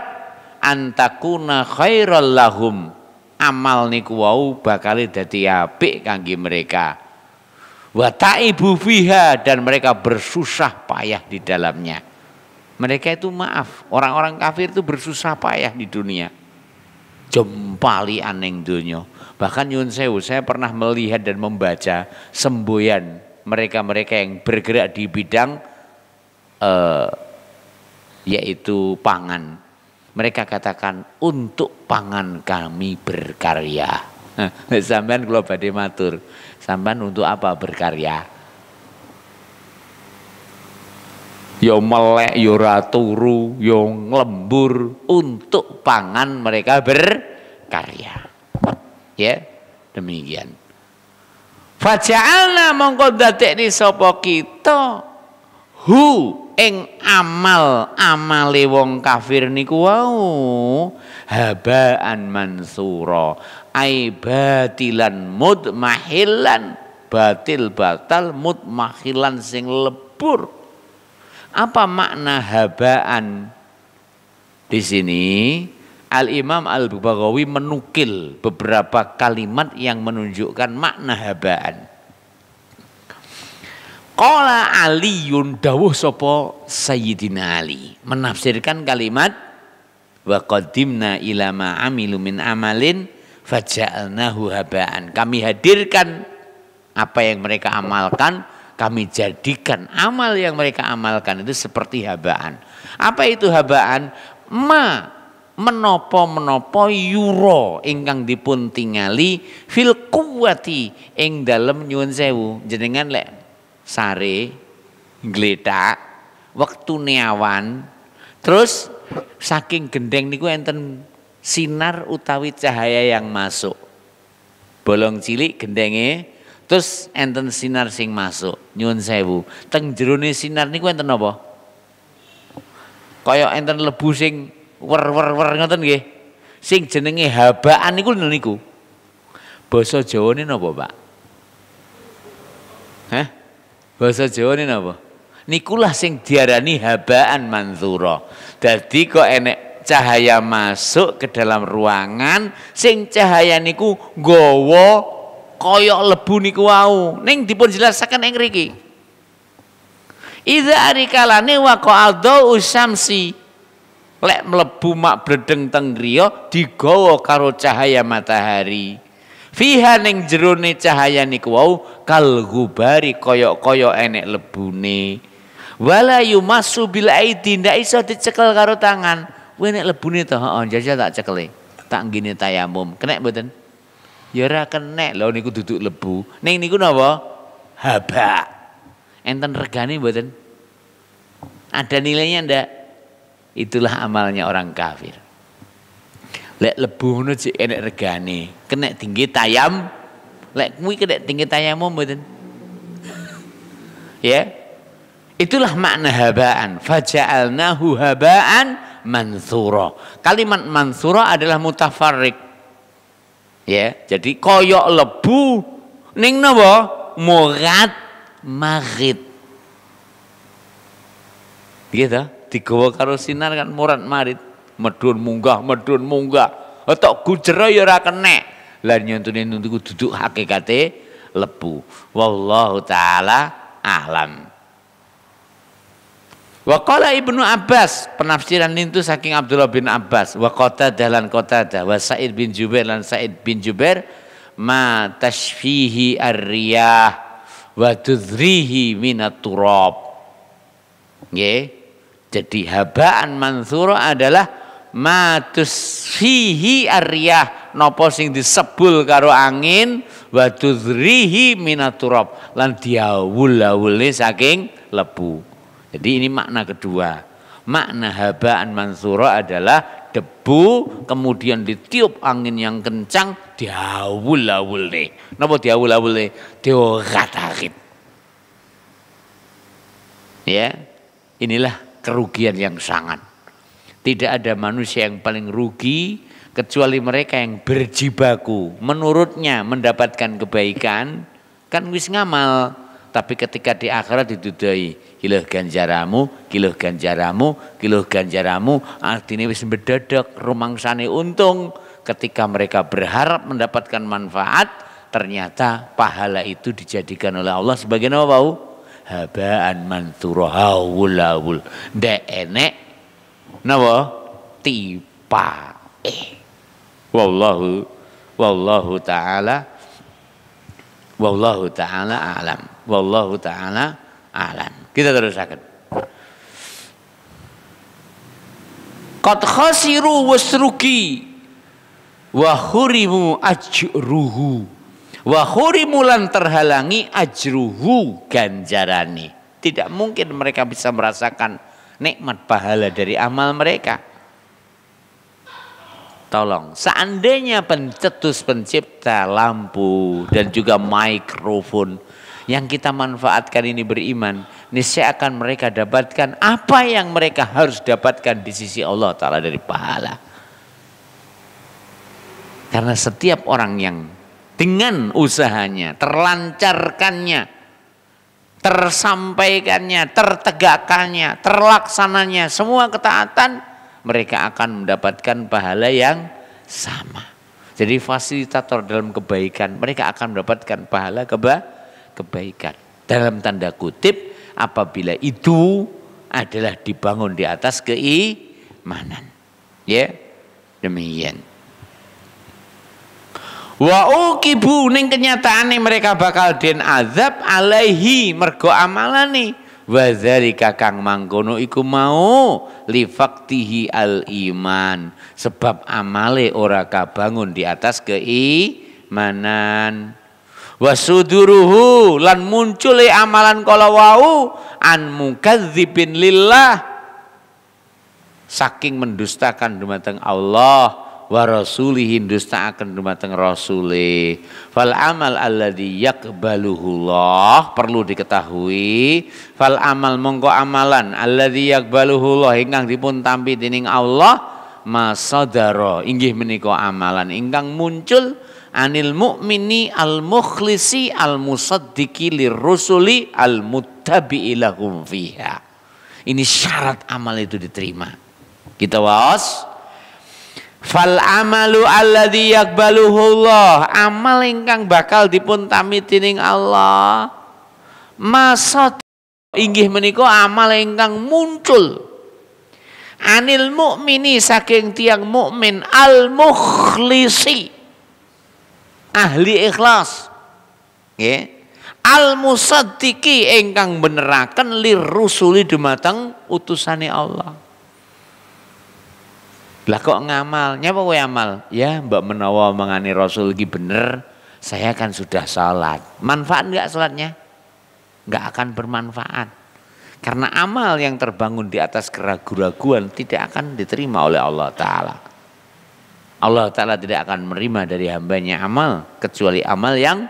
Antakuna khairal lahum. Amal niku wau bakal dadi apik kangge mereka. Wa ta'ibu fiha dan mereka bersusah payah di dalamnya. Mereka itu maaf, orang-orang kafir itu bersusah payah di dunia. Jempali aneng dunia. Bahkan nyun sewu, saya pernah melihat dan membaca semboyan mereka-mereka yang bergerak di bidang yaitu pangan. Mereka katakan untuk pangan kami berkarya. Sampean kula badhe matur. Sampean untuk apa berkarya? Yo melek, yo raturu, yo nglembur untuk pangan mereka berkarya. Ya, demikian. Faja'alna mongko dadekne sapa kita hu ing amale wong kafir niku wau habaan mansura ai batilan mudmahilan batil batal mudmahilan sing lebur. Apa makna habaan? Di sini Al-Imam Al-Baghawi menukil beberapa kalimat yang menunjukkan makna habaan. Qala Aliyun dawuh sapa Sayyidina Ali menafsirkan kalimat wa qadimna ila ma amilu min amalin faja'alnahu habaan. Kami hadirkan apa yang mereka amalkan, kami jadikan amal yang mereka amalkan itu seperti habaan. Apa itu habaan? Ma menapa-menapa yura ingkang dipun tingali fil quwwati ing dalem nyuwun sewu jenengan lek sare gletak wektune awan terus saking gendeng niku enten sinar utawi cahaya yang masuk bolong cilik gendenge terus enten sinar sing masuk nyuwun sewu teng jerone sinar niku enten apa kaya enten lebu sing wer ngoten nggih. Sing jenenge habaan niku. Basa Jawane napa, Pak? Hah? Basa Jawane napa? Nikulah sing diarani habaan mantsura. Dadi kok enek cahaya masuk ke dalam ruangan sing cahaya niku nggawa kaya lebu niku wau. Ning dipun jelasaken ing mriki. Idza arikalane waqa'adhu usyamsi lek mlebu mak bledeng teng griya digawa karo cahaya matahari. Fiha ning jerone cahaya niku wau kal gubari kaya enek lebune. Wala yumassu bil aidi ndak iso dicekel karo tangan. Kuwi nek lebune to heeh jajal tak cekele. Tak ngene tayamum. Kenek mboten? Ya ora kenek lho niku duduk lebu. Ning niku napa? Haba. Enten regane mboten? Ada nilainya ndak? Itulah amalnya orang kafir. Lek lebu ngono cek enek regane, kena tinggi tayam. Lek kuwi kena tinggi tayamum mboten. Ya. Itulah makna habaan. Faja'alnahu habaan mansura. Kalimat mansura adalah mutafarriq. Ya, jadi koyok lebu ning napa? Murad maghit. Gitu, digawa karo sinar kan murad marit, medun munggah. Otak gujera ya ora kenek. Lah nyontune niku duduk hakikate lebu. Wallahu taala a'lam. Wa qala Ibnu Abbas, penafsiran itu saking Abdullah bin Abbas, wa Qatadah lan Qatadah, wa Sa'id bin Jubair lan Sa'id bin Jubair, ma tashfihi ar-riyah wa tudrihi minat turab. Nggih. Jadi habaan mansura adalah ma tusfihi ar-riyah, napa sing disebul karo angin, wa tudrihi minat turab lan diawul-awule saking lebu. Jadi ini makna kedua. Makna habaan mansura adalah debu kemudian ditiup angin yang kencang diawul-awule. Napa diawul-awule? Diorat-arit. Ya. Inilah kerugian yang sangat. Tidak ada manusia yang paling rugi kecuali mereka yang berjibaku menurutnya mendapatkan kebaikan kan wis ngamal. Tapi ketika di akhirat didudai kiluh ganjaramu, artinya wis bedodok rumangsane untung. Ketika mereka berharap mendapatkan manfaat, ternyata pahala itu dijadikan oleh Allah sebagai apa bau? Habaan mansura, hawul ndek enek napa tipa wallahu taala a'lam. Wallahu ta'ala a'lam. Kita terusaken. Qad khasiru wasruki wa hurimu ajruhu. Wa hurimu lan terhalangi ajruhu ganjarane. Tidak mungkin mereka bisa merasakan nikmat pahala dari amal mereka. Tolong, seandainya pencetus pencipta lampu dan juga mikrofon yang kita manfaatkan ini beriman, niscaya akan mereka dapatkan apa yang mereka harus dapatkan di sisi Allah Ta'ala dari pahala. Karena setiap orang yang dengan usahanya, terlancarkannya, tersampaikannya, tertegakkannya, terlaksananya, semua ketaatan, mereka akan mendapatkan pahala yang sama. Jadi fasilitator dalam kebaikan, mereka akan mendapatkan pahala kebaikan. Dalam tanda kutip, apabila itu adalah dibangun di atas keimanan. Ya, demikian. Wa uqibu ning kenyataane mereka bakal den azab alaihi mergo amalane Wa dzalika kang mangkono iku mau li faktihi al iman, sebab amale ora kabangun di atas keimanan. Wasuduruhu lan muncule amalan kala wau an mukadzibin lillah, saking mendustakan dumateng Allah wa rasulihi, dustaaken dumateng rasule. Fal amal alladzi yaqbaluhullah, perlu diketahui fal amal mongko amalan alladzi yaqbaluhullah ingkang dipun tampi dening Allah masadara inggih menika amalan ingkang muncul anil mu'mini al mukhlisi al musaddiqi lirrusuli al muttabi'i lahum fiha. Ini syarat amal itu diterima. Kita waos. Fal amalu alladzi yaqbaluhullah, amal ingkang bakal dipun tampi dening Allah masad inggih menika amal ingkang muncul anil mukmini saking tiang mukmin al mukhlisi ahli ikhlas, nggih, al musaddiqi ingkang beneraken lirrusuli dumateng utusane Allah. Lah kok ngamal, nyapa kowe amal? Ya mbak menawa mengani Rasul iki bener, saya kan sudah salat. Manfaat enggak salatnya? Enggak akan bermanfaat. Karena amal yang terbangun di atas keraguan-raguan tidak akan diterima oleh Allah Ta'ala. Allah Ta'ala tidak akan menerima dari hambanya amal, kecuali amal yang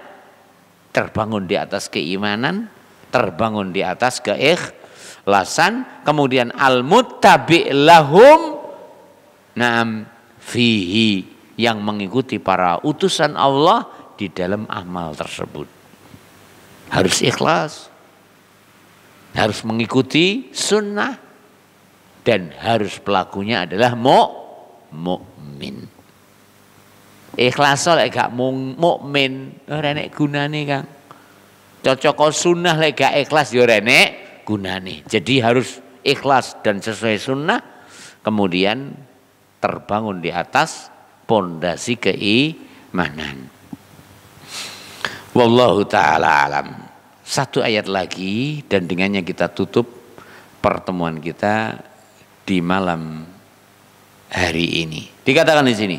terbangun di atas keimanan, terbangun di atas keikhlasan, kemudian al-muttabi' lahum na'am fihi, yang mengikuti para utusan Allah di dalam amal tersebut. Harus ikhlas, harus mengikuti sunnah, dan harus pelakunya adalah mukmin. Ikhlas lek gak mukmin ora enek gunane, Kang. Cocok sunnah lek gak ikhlas ya ora enek gunane. Jadi harus ikhlas dan sesuai sunnah, kemudian terbangun di atas pondasi keimanan. Wallahu ta'ala alam. Satu ayat lagi dan dengannya kita tutup pertemuan kita di malam hari ini. Dikatakan di sini,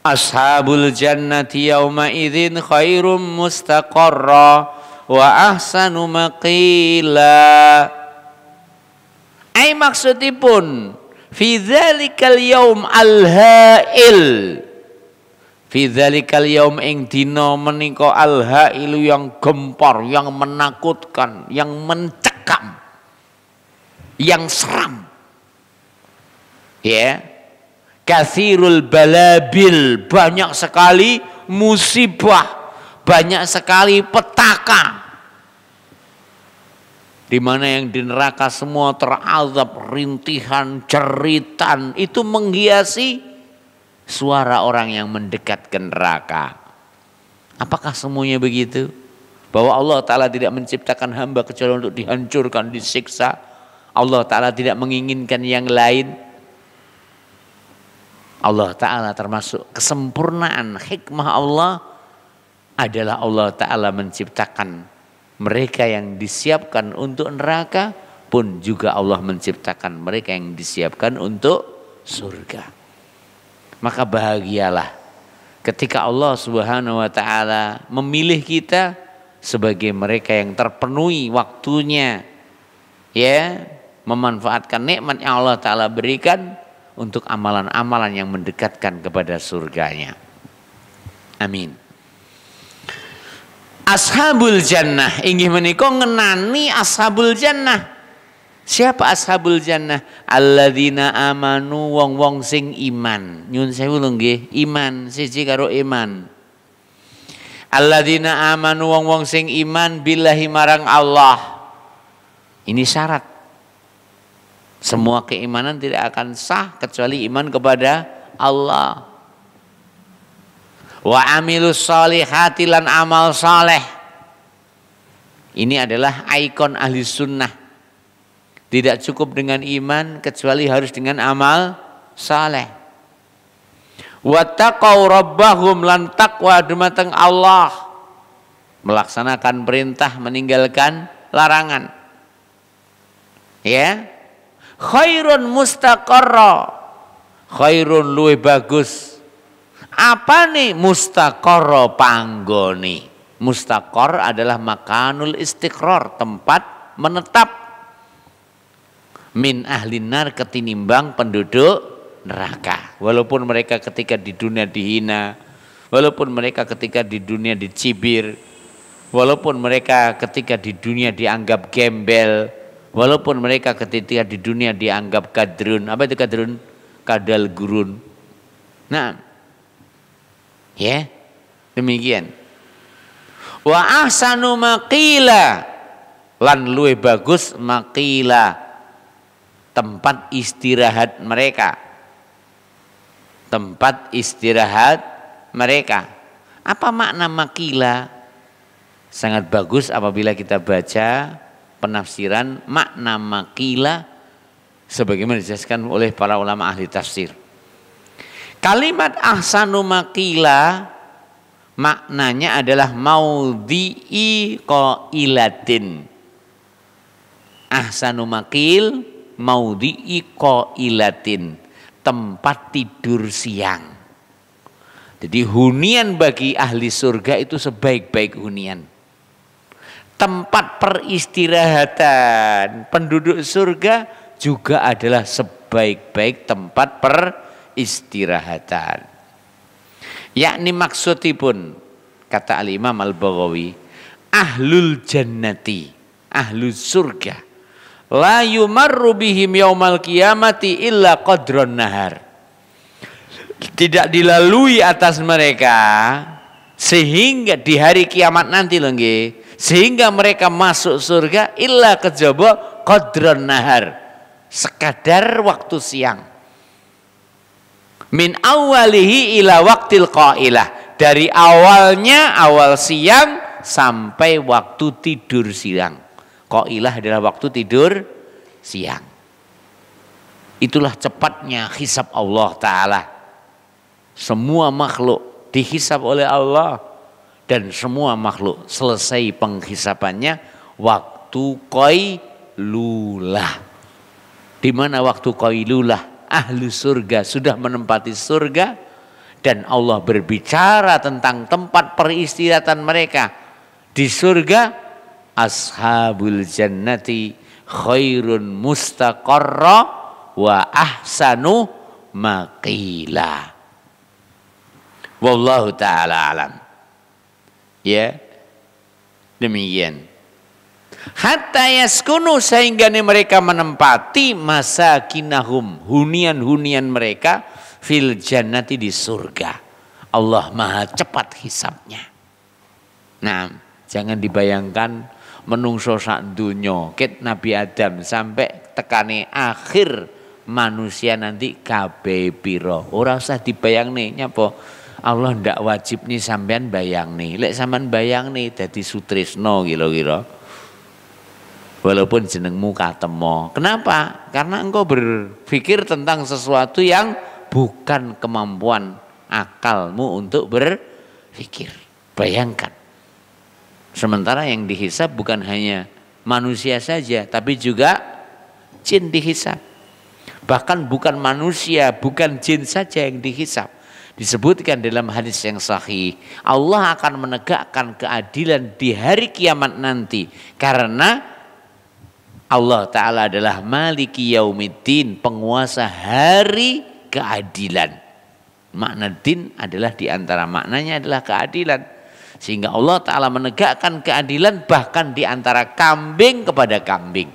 ashabul jannati yauma idzin khairum mustaqarra wa ahsanu maqila. Ai maksudipun fi dzalikal yaum al-ha'il, fi dzalikal yaum ing dina menika al-ha'il yang gempar, yang menakutkan, yang mencekam, yang seram. Ya. Katsirul balabil, banyak sekali musibah, banyak sekali petaka. Di mana yang di neraka semua terazab, rintihan, jeritan, itu menghiasi suara orang yang mendekat ke neraka. Apakah semuanya begitu? Bahwa Allah Ta'ala tidak menciptakan hamba kecuali untuk dihancurkan, disiksa. Allah Ta'ala tidak menginginkan yang lain. Allah Ta'ala termasuk kesempurnaan hikmah Allah adalah Allah Ta'ala menciptakan mereka yang disiapkan untuk neraka, pun juga Allah menciptakan mereka yang disiapkan untuk surga. Maka bahagialah ketika Allah Subhanahu wa Ta'ala memilih kita sebagai mereka yang terpenuhi waktunya, ya, memanfaatkan nikmat yang Allah Ta'ala berikan untuk amalan-amalan yang mendekatkan kepada surganya. Amin. Ashabul jannah inggih menika ngenani ashabul jannah. Siapa ashabul jannah? Alladzina amanu, wong-wong sing iman. Nyun sewu lho nggih, iman siji karo iman. Alladzina amanu, wong-wong sing iman billahi marang Allah. Ini syarat. Semua keimanan tidak akan sah kecuali iman kepada Allah. Wa amilus solihati lan amal soleh. Ini adalah ikon ahli sunnah. Tidak cukup dengan iman kecuali harus dengan amal soleh. Wattaqau rabbahum lan taqwa dumateng Allah. Melaksanakan perintah, meninggalkan larangan. Ya. Khairun mustaqarra. Khairun luwih bagus. Apa nih mustaqarra panggone? Mustaqar adalah makanul istiqrar, tempat menetap. Min ahlin nar ketinimbang penduduk neraka. Walaupun mereka ketika di dunia dihina, walaupun mereka ketika di dunia dicibir, walaupun mereka ketika di dunia dianggap gembel, walaupun mereka ketika di dunia dianggap kadrun. Apa itu kadrun? Kadal gurun. Nah, ya, demikian. Wa ahsanu maqila, lan luwih bagus maqila, tempat istirahat mereka. Tempat istirahat mereka. Apa makna maqila? Sangat bagus apabila kita baca penafsiran makna maqila sebagaimana dijelaskan oleh para ulama ahli tafsir. Kalimat ahsanu maqila maknanya adalah maudhi'i qailatin. Ahsanu maqil maudhi'i qailatin, tempat tidur siang. Jadi hunian bagi ahli surga itu sebaik-baik hunian. Tempat peristirahatan penduduk surga juga adalah sebaik-baik tempat peristirahatan. Yakni maksudipun, kata al-Imam al-Baghawi, ahlul jannati, ahlul surga, la yumarru bihim yaumal qiyamati illa qadron nahar. Tidak dilalui atas mereka sehingga di hari kiamat nanti loh nggih, sehingga mereka masuk surga illa kejaba qadron nahar, sekadar waktu siang. Min awalihi ila waktil qailah, dari awalnya awal siang sampai waktu tidur siang. Qailah adalah waktu tidur siang. Itulah cepatnya hisab Allah Ta'ala. Semua makhluk dihisab oleh Allah, dan semua makhluk selesai penghisapannya waktu qailulah. Di mana waktu qailulah? Ahlu surga sudah menempati surga, dan Allah berbicara tentang tempat peristirahatan mereka di surga. Ashabul jannati khairun mustaqarra wa ahsanu maqila. Wallahu ta'ala alam. Ya, demikian. Hatta yaskunu, sehingga mereka menempati masakinahum, hunian-hunian mereka fil jannati, di surga. Allah maha cepat hisabnya. Nah, jangan dibayangkan menungso sak donya ket Nabi Adam sampai tekane akhir manusia nanti kabeh pira. Ora usah dibayangne nyapa. Allah ndak wajib nih sampean bayangne. Lek sampean bayangne dadi sutresna kira-kira. Walaupun jenengmu katemo. Kenapa? Karena engkau berpikir tentang sesuatu yang bukan kemampuan akalmu untuk berpikir. Bayangkan. Sementara yang dihisab bukan hanya manusia saja, tapi juga jin dihisab. Bahkan bukan manusia, bukan jin saja yang dihisab. Disebutkan dalam hadis yang sahih, Allah akan menegakkan keadilan di hari kiamat nanti. Karena Allah Ta'ala adalah Maliki Yaumiddin, penguasa hari keadilan. Makna din adalah diantara maknanya adalah keadilan. Sehingga Allah Ta'ala menegakkan keadilan bahkan diantara kambing kepada kambing.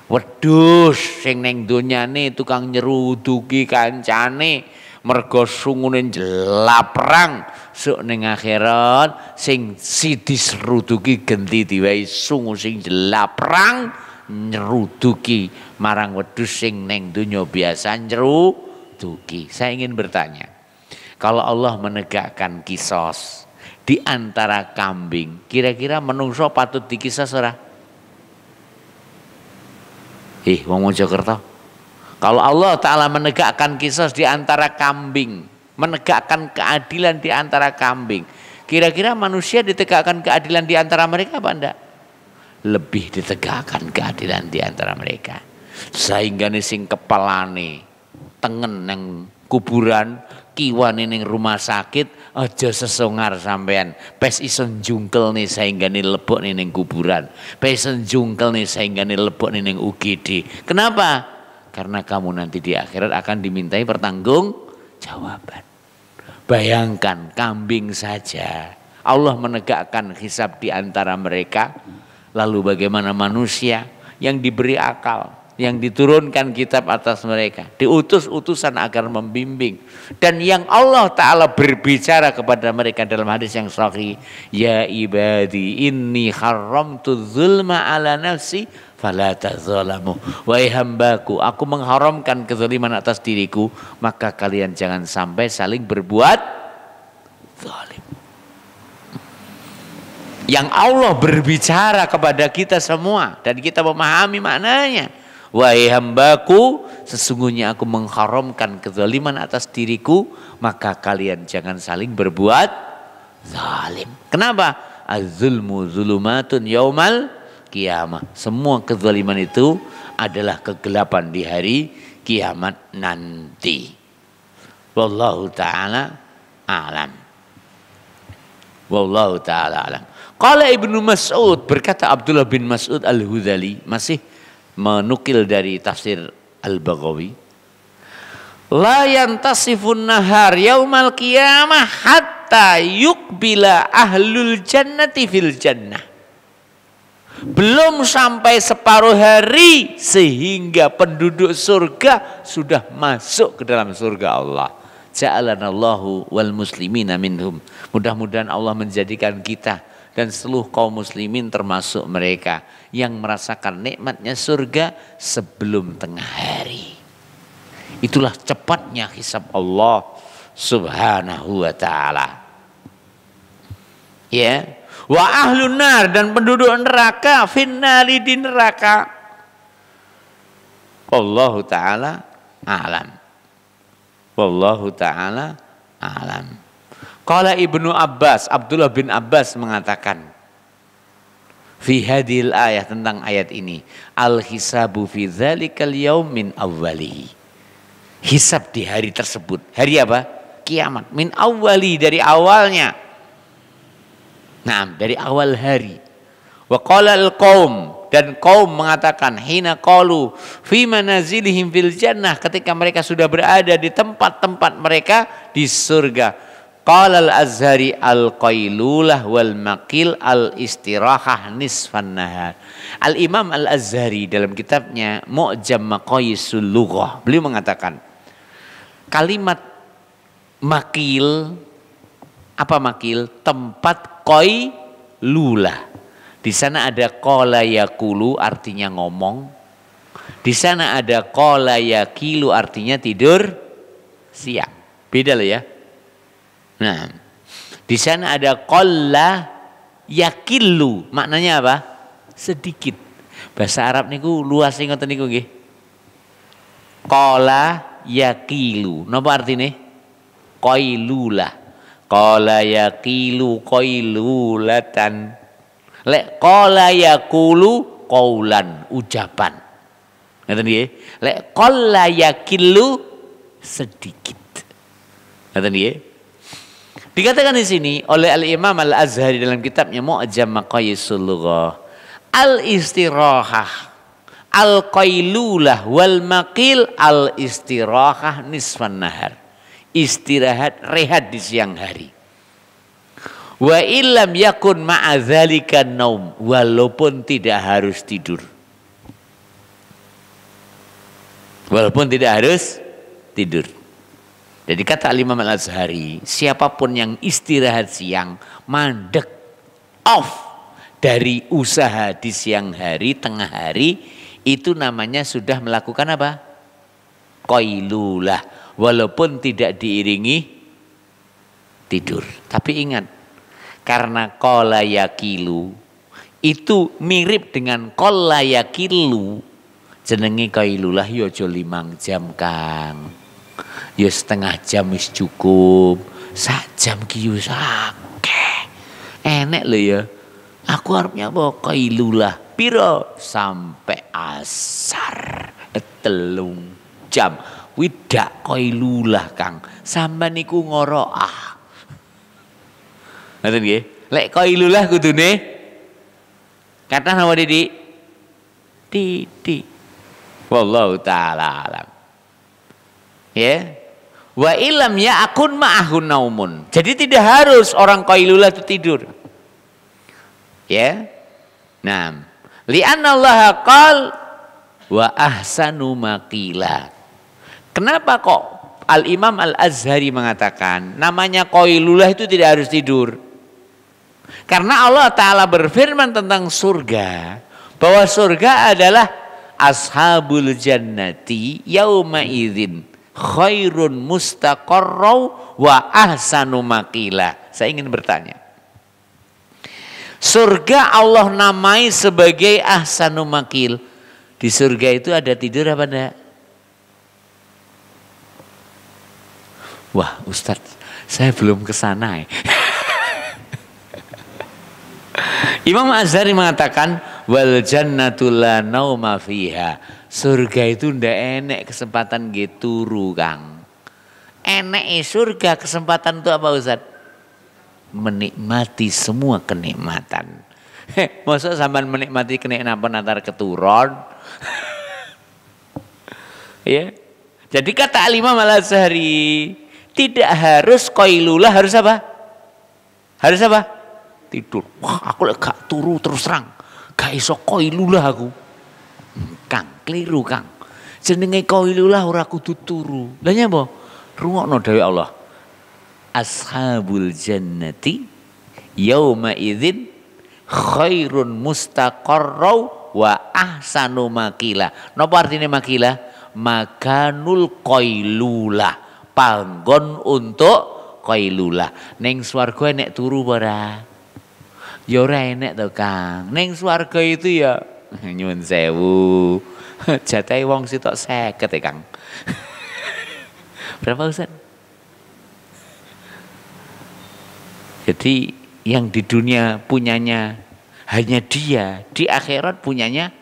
Wedhus sing neng donyane tukang nyeruduki kancane mergo sungune jelaprang, sok ning akhirat sing sidi seruduki genti diwai sungu sing jelaprang nyeruduki marang wedhus sing neng donya biasa nyeruduki. Saya ingin bertanya, kalau Allah menegakkan kisos di antara kambing, kira-kira menungso patut dikisas ora? Wong Mojokerto. Kalau Allah Ta'ala menegakkan kisos di antara kambing, menegakkan keadilan di antara kambing, kira-kira manusia ditegakkan keadilan di antara mereka apa enggak? lebih ditegakkan keadilan di antara mereka. Sehingga nih sing kepalane tengen neng kuburan, kiwane ning rumah sakit, aja sesongar sampean. Pes ison jungkel nih sehingga nih lebok nih ning kuburan. Pes ison jungkel nih sehingga nih lebok nih ning UGD. Kenapa? Karena kamu nanti di akhirat akan dimintai pertanggung jawaban. Bayangkan kambing saja Allah menegakkan hisab di antara mereka. Lalu bagaimana manusia yang diberi akal, yang diturunkan kitab atas mereka, diutus utusan agar membimbing, dan yang Allah Ta'ala berbicara kepada mereka dalam hadis yang sahih, ya ibadi inni haramtu zulma ala nafsi fala tadzalamu. Wahai hambaku, aku mengharamkan kezaliman atas diriku, maka kalian jangan sampai saling berbuat zalim. Yang Allah berbicara kepada kita semua dan kita memahami maknanya. Wahai hambaku, sesungguhnya aku mengharamkan kezaliman atas diriku, maka kalian jangan saling berbuat zalim. Kenapa? Az-zulmu zulumatun yaumal qiyamah. Semua kezaliman itu adalah kegelapan di hari kiamat nanti. Wallahu ta'ala a'lam. Wallahu ta'ala a'lam. Qala Ibnu Mas'ud, berkata Abdullah bin Mas'ud Al-Hudhali, masih menukil dari tafsir Al-Baghawi, la yantasifun nahar yaumal qiyamah hatta yukbila ahlul jannati fil jannah. Belum sampai separuh hari sehingga penduduk surga sudah masuk ke dalam surga Allah. Ja'alanallahu wal muslimina minhum. Mudah-mudahan Allah menjadikan kita dan seluruh kaum muslimin termasuk mereka yang merasakan nikmatnya surga sebelum tengah hari. Itulah cepatnya hisab Allah Subhanahu wa ta'ala. Ya, wa ahlun nar, dan penduduk neraka finnari, di neraka. Wallahu ta'ala a'lam. Wallahu ta'ala a'lam. Qala Ibnu Abbas, Abdullah bin Abbas mengatakan fi hadhil ayat, tentang ayat ini, al hisabu fi dzalikal yaum min awwalihi. Hisab di hari tersebut. Hari apa? Kiamat. Min awwali, dari awalnya. Nah, dari awal hari. Wa qala al qaum, dan kaum mengatakan hina qalu fi manazilihim fil jannah, ketika mereka sudah berada di tempat-tempat mereka di surga. Qala al-Azhari al-qailulah wal maqil al-istirahah nisfan nahar. Al-Imam al-Azhari dalam kitabnya Mu'jam Maqayisul Lughah, beliau mengatakan kalimat makil, apa makil? Tempat qailulah. Di sana ada qala yaqulu, artinya ngomong. Di sana ada qala yaqilu, artinya tidur siang. Beda loh ya. Nah, di sana ada qalla yaqilu, maknanya apa? Sedikit. Bahasa Arab niku luas ngoten niku nggih. Qala yaqilu, napa artine? Qailulah. Qala yaqilu qailulatan. Lek qala yaqulu qaulan, ucapan. Ngoten nggih. Lek qalla yaqilu sedikit. Ngoten nggih. Dikatakan di sini oleh Al-Imam Al-Azhari dalam kitabnya Mu'jam Maqayisul Lughah, al-istirahah, al-qailulah wal maqil al-istirahah nisfan nahar. Istirahat, rehat di siang hari. Wa illam yakun ma'a dzalika naum, walaupun tidak harus tidur. Walaupun tidak harus tidur. Jadi kata Imam Al-Azhari, siapapun yang istirahat siang, mandek, off dari usaha di siang hari, tengah hari, itu namanya sudah melakukan apa? Qailulah, walaupun tidak diiringi tidur. Tapi ingat, karena qala yaqilu itu mirip dengan qala yaqilu, jenenge qailulah yo aja 5 jam, Kang. Ya setengah jam wis cukup, 1 jam ki wis akeh. Enek lho ya. Aku arepnya apa? Qailulah. piro sampai asar 3 jam. Widak qailulah Kang. Sampeyan niku ngoroah. Ngoten nggih. Lek qailulah kudune kata nama Didi. Didi. Wallahu taala alam. Ya. Wa ilam ya akun ma'ahun naumun. Jadi tidak harus orang qailulah itu tidur. Ya. Nah, li'anna Allah qal wa ahsanu maqila. Kenapa kok Al-Imam Al-Azhari mengatakan namanya qailulah itu tidak harus tidur? Karena Allah Ta'ala berfirman tentang surga, bahwa surga adalah ashabul jannati yauma idzin khairun mustaqarrau wa ahsanu maqila. Saya ingin bertanya. Surga Allah namai sebagai ahsanu maqil. Di surga itu ada tidur apa enggak? Wah Ustadz, saya belum ke sana ya. Imam Azhari mengatakan wal jannatu la nauma fiha. Surga itu ndak enek kesempatan gitu turu Kang. Enek surga kesempatan itu apa Ustadz? Menikmati semua kenikmatan. Masa sampean menikmati kenikmatan antar keturun? Ya. Jadi kata Al-Imam Al-Azhari, tidak harus qailulah, harus apa? Harus apa? Tidur. Wah, aku gak turu terus terang. Gak iso qailulah aku. Kang, keliru Kang. Jenenge qailulah ora kudu turu. Lah nyapa? Rungokno dawuh Allah. Ashabul jannati yauma idzin khairun mustaqarrau wa ahsanu maqila. Napa artine maqila? Makanul qailulah. Panggon untuk qailulah. Ning swarga enek turu ora? Ya ora enek to, Kang. Ning swarga itu ya nyuwun sewu. Jatahe wong sitok 50 ya, Kang. Berapa Ustaz? Jadi yang di dunia punyanya hanya dia, di akhirat punyanya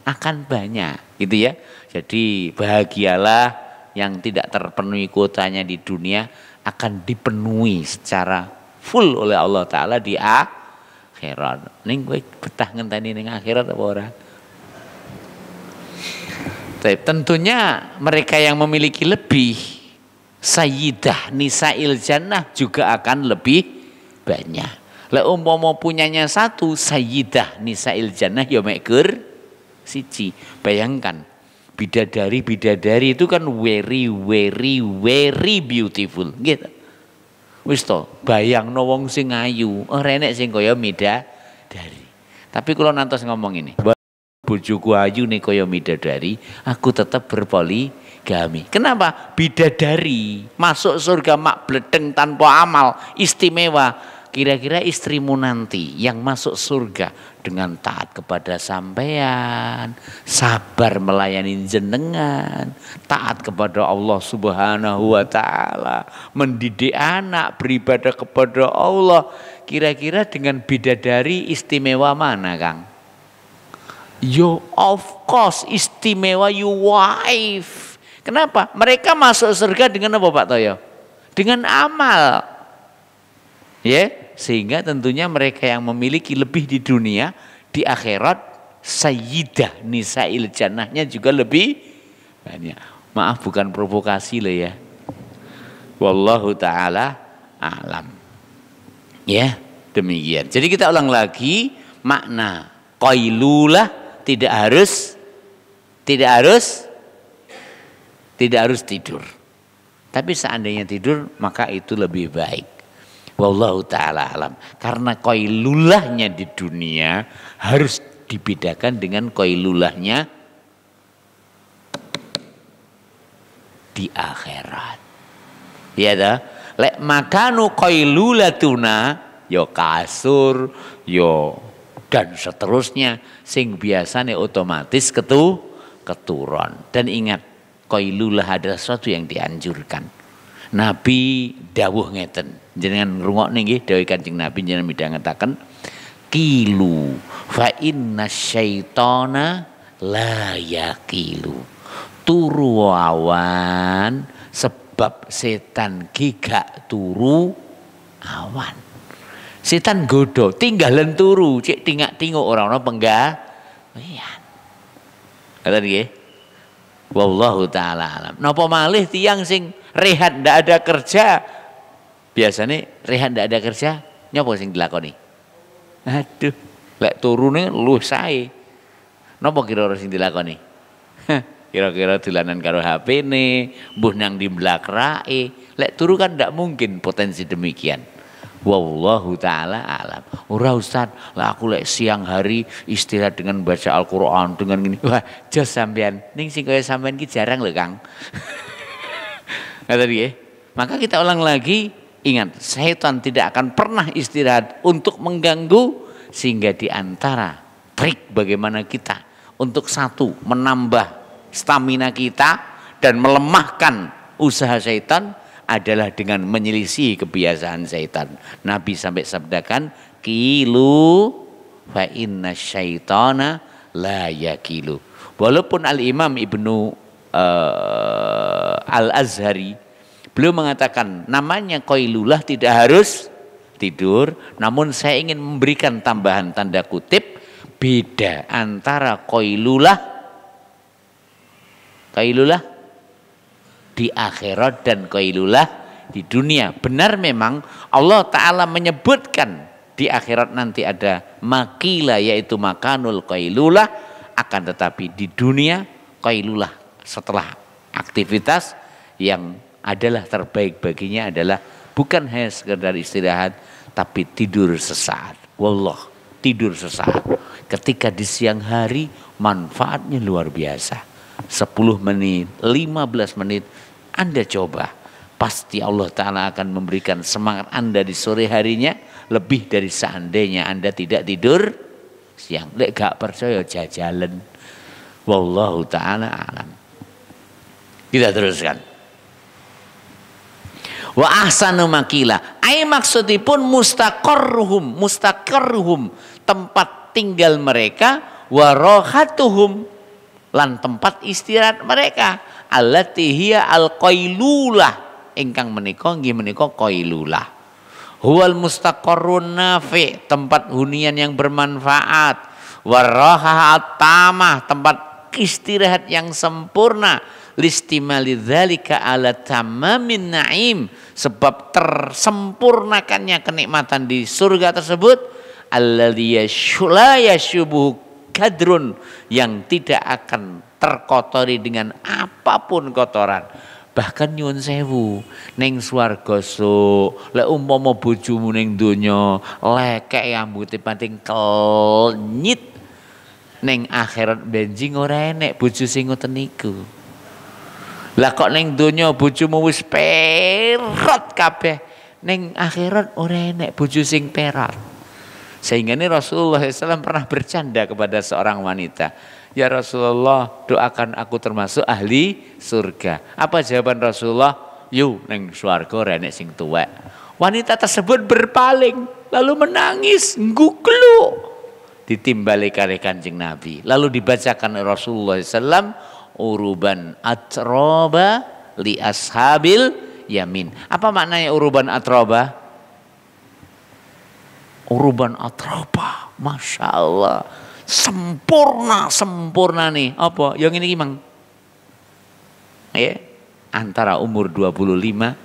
akan banyak, gitu ya. Jadi bahagialah yang tidak terpenuhi kuotanya di dunia akan dipenuhi secara full oleh Allah Ta'ala di akhirat. Ning kowe betah ngenteni ning akhirat apa ora? Tentunya mereka yang memiliki lebih, sayyidah nisail jannah juga akan lebih banyak. Lek umpama punyanya satu, sayyidah nisail jannah ya mek ger siji. Bayangkan bidadari itu kan very beautiful gitu. Wis to, bayangno wong sing ayu, ora enek sing kaya midadari. Tapi kalau nantos ngomong ini, bojoku ayu nih kaya midadari, aku tetap berpoligami. Kenapa? Bidadari masuk surga mak bledeng tanpa amal, istimewa. Kira-kira istrimu nanti yang masuk surga dengan taat kepada sampean, sabar melayani jenengan, taat kepada Allah Subhanahu wa taala, mendidik anak, beribadah kepada Allah. Kira-kira dengan bidadari istimewa mana, Kang? Yo of course istimewa you wife. Kenapa? Mereka masuk surga dengan apa Pak Toyo? Dengan amal. Ya, sehingga tentunya mereka yang memiliki lebih di dunia, di akhirat sayyidah nisail jannahnya juga lebih banyak. Maaf bukan provokasi loh ya. Wallahu taala alam. Ya, demikian. Jadi kita ulang lagi makna qailulah tidak harus tidur. Tapi seandainya tidur maka itu lebih baik. Wallahu ta'ala alam. Karena qailulahnya di dunia harus dibedakan dengan qailulahnya di akhirat. Ya dah. Lek makanu qailulatuna yo kasur yo dan seterusnya sing biasanya otomatis keturun. Dan ingat qailulah adalah sesuatu yang dianjurkan. Nabi dawuh ngeten, jenengan ngrungokne nggih dawuh Kanjeng Nabi jenengan midhangetaken kilu fa inna syaitana la yakilu. Turu awan sebab setan gigak turu awan. Setan godo tinggalan turu cek tingak-tinguk orang-orang penggawean. Kata nggih. Wallahu taala alam. Napa malih tiyang sing rehat ndak ada kerja. Biasanya rehat ndak ada kerja, nyapa sing dilakoni? Aduh, lek turune luwih sae. Napa kira-kira sing dilakoni? Kira-kira dolanan karo HP-ne, mbuh nang di mlakrake. Lek turu kan ndak mungkin potensi demikian. Wallahu taala alam. Ora Ustaz, lah aku lek siang hari istirahat dengan baca Al-Qur'an dengan gini. Wah, jos sampean. Ning sing kaya sampean ki jarang lho, Kang. Kata dia. Maka kita ulang lagi, ingat, setan tidak akan pernah istirahat untuk mengganggu, sehingga di antara trik bagaimana kita untuk satu menambah stamina kita dan melemahkan usaha setan adalah dengan menyelisih kebiasaan setan. Nabi sampai sabdakan, kilu fa inna syaitana la yakilu. Walaupun Al-Imam Ibnu Al-Azhari beliau mengatakan namanya qailulah tidak harus tidur, namun saya ingin memberikan tambahan tanda kutip, beda antara qailulah di akhirat dan qailulah di dunia. Benar memang Allah Ta'ala menyebutkan di akhirat nanti ada makila, yaitu makanul qailulah, akan tetapi di dunia qailulah setelah aktivitas yang adalah terbaik baginya adalah bukan hanya sekedar istirahat, tapi tidur sesaat. Wallah, tidur sesaat. Ketika di siang hari manfaatnya luar biasa. 10 menit, 15 menit Anda coba, pasti Allah Ta'ala akan memberikan semangat Anda di sore harinya lebih dari seandainya Anda tidak tidur siang. Lek gak percaya jajalan. Wallahu Ta'ala alam. Kita teruskan. Wa ahsanu makila, ai maksudipun mustaqarruhum tempat tinggal mereka, wa rohatuhum lan tempat istirahat mereka, allati hiya al-qailulah, ingkang menika nggih menika qailulah. Huwal mustaqarrun nafi, tempat hunian yang bermanfaat, warahat tamah, tempat istirahat yang sempurna, listimali dzalika ala tamamin naim, sebab tersempurnakannya kenikmatan di surga tersebut, alladzi la yashubuhu kadrun, yang tidak akan terkotori dengan apapun kotoran. Bahkan nyuwun sewu ning swarga sok, lek umpama bojomu ning donya lekek ambuté pating kelnyit, ning akhirat benjing ora enek bojo sing ngoten niku. Lah kok ning donya bojomu wis perot kabeh, ning akhirat ora enek bojo sing perat. Sehingga ini Rasulullah SAW pernah bercanda kepada seorang wanita, ya Rasulullah, doakan aku termasuk ahli surga. Apa jawaban Rasulullah? Yu neng swarga renek sing tuwek. Wanita tersebut berpaling lalu menangis ngguglu, ditimbali kali Kanjeng Nabi. Lalu dibacakan Rasulullah SAW, uruban atroba li ashabil yamin. Apa maknanya uruban atroba? Uruban atroba, Masya Allah, sempurna nih. Apa? Yang ini gimang? Ya, antara umur 25.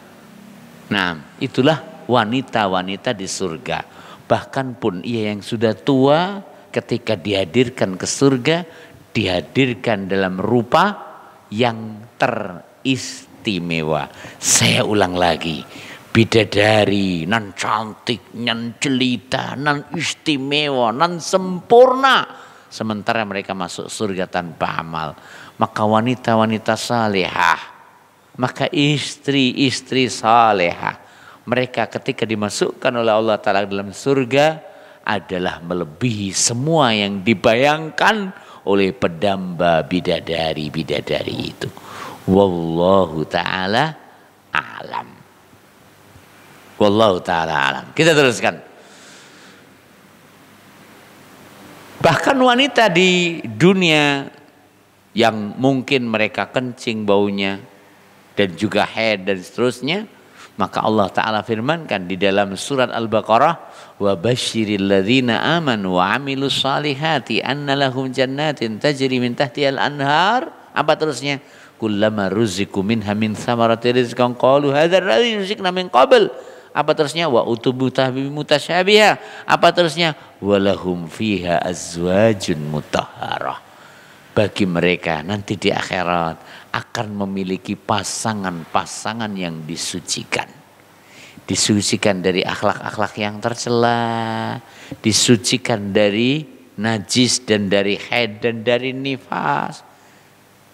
Nah, itulah wanita-wanita di surga. Bahkan pun ia yang sudah tua ketika dihadirkan ke surga, dihadirkan dalam rupa yang teristimewa. Saya ulang lagi. Bidadari, nan cantik, nan jelita, nan istimewa, nan sempurna. Sementara mereka masuk surga tanpa amal. Maka wanita-wanita salehah, maka istri-istri salehah, mereka ketika dimasukkan oleh Allah Ta'ala dalam surga adalah melebihi semua yang dibayangkan oleh pedamba bidadari-bidadari itu. Wallahu Ta'ala alam. Wallahu ta'ala alam. Kita teruskan. Bahkan wanita di dunia yang mungkin mereka kencing baunya dan juga haid dan seterusnya, maka Allah Ta'ala firmankan di dalam surat Al-Baqarah, wa basyiril ladzina amanu wa amilus salihati anna lahum jannatin tajri min tahtihal anhar. Apa terusnya? Kullama ruziku minha min thamarati rizqan qalu hadzal ladzi rizqna min qabl. Apa terusnya? Wa utubu tahbi mutasyabiha. Apa terusnya? Walahum fiha azwajun mutahharah. Bagi mereka nanti di akhirat akan memiliki pasangan-pasangan yang disucikan. Disucikan dari akhlak-akhlak yang tercela, disucikan dari najis dan dari haid dan dari nifas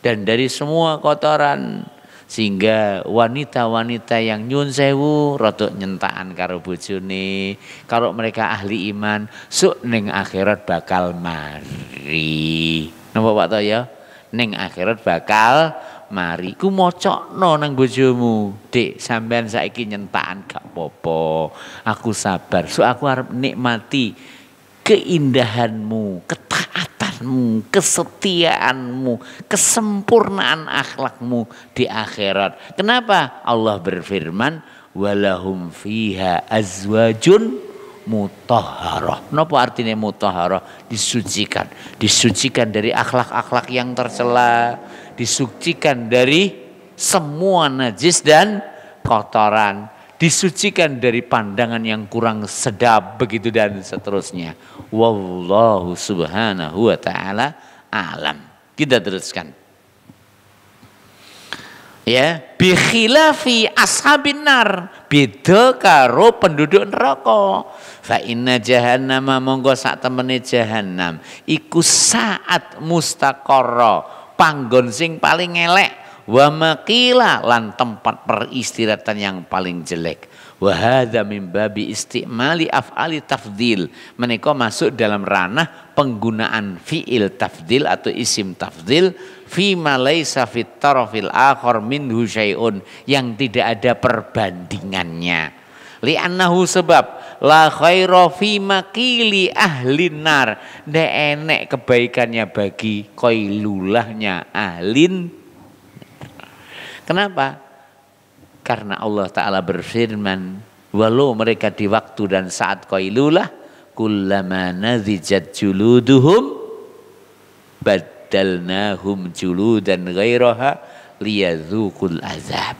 dan dari semua kotoran. Sehingga wanita-wanita yang nyun sewu rotok nyentaan karo bojone, kalau mereka ahli iman suk ning akhirat bakal mari. Napa Pak Toyo? Ning akhirat bakal mari. Ku mocokno nang bojomu, Dik, sampean saiki nyentaan gak popo. Aku sabar, so aku arep nikmati keindahanmu, ketaatanmu, kesetiaanmu, kesempurnaan akhlakmu di akhirat. Kenapa? Allah berfirman, walahum fiha azwajun mutahharah. Napa artinya mutahharah? Disucikan. Disucikan dari akhlak-akhlak yang tercela, disucikan dari semua najis dan kotoran, disucikan dari pandangan yang kurang sedap, begitu dan seterusnya. Wallahu subhanahu wa ta'ala alam. Kita teruskan. Ya, bi khilafi ashabin nar, beda karo penduduk neraka. Fa inna jahannama monggo sak temene jahannam iku saat mustaqarra, panggon sing paling elek, wa maqila lan tempat peristirahatan yang paling jelek. Wa hadza min babi istimali af'ali tafdil. Menika masuk dalam ranah penggunaan fi'il tafdil atau isim tafdil fi ma laisa fit tarafil akhar minhu syai'un, yang tidak ada perbandingannya. Li'annahu sebab la khaira fi maqili ahlin nar, ndak enek kebaikannya bagi qailulahnya ahlin. Kenapa? Karena Allah Ta'ala berfirman, walau mereka di waktu dan saat qailulah, kullama nadhijat juluduhum badalnahum juludan ghairaha liyadzuqul azab.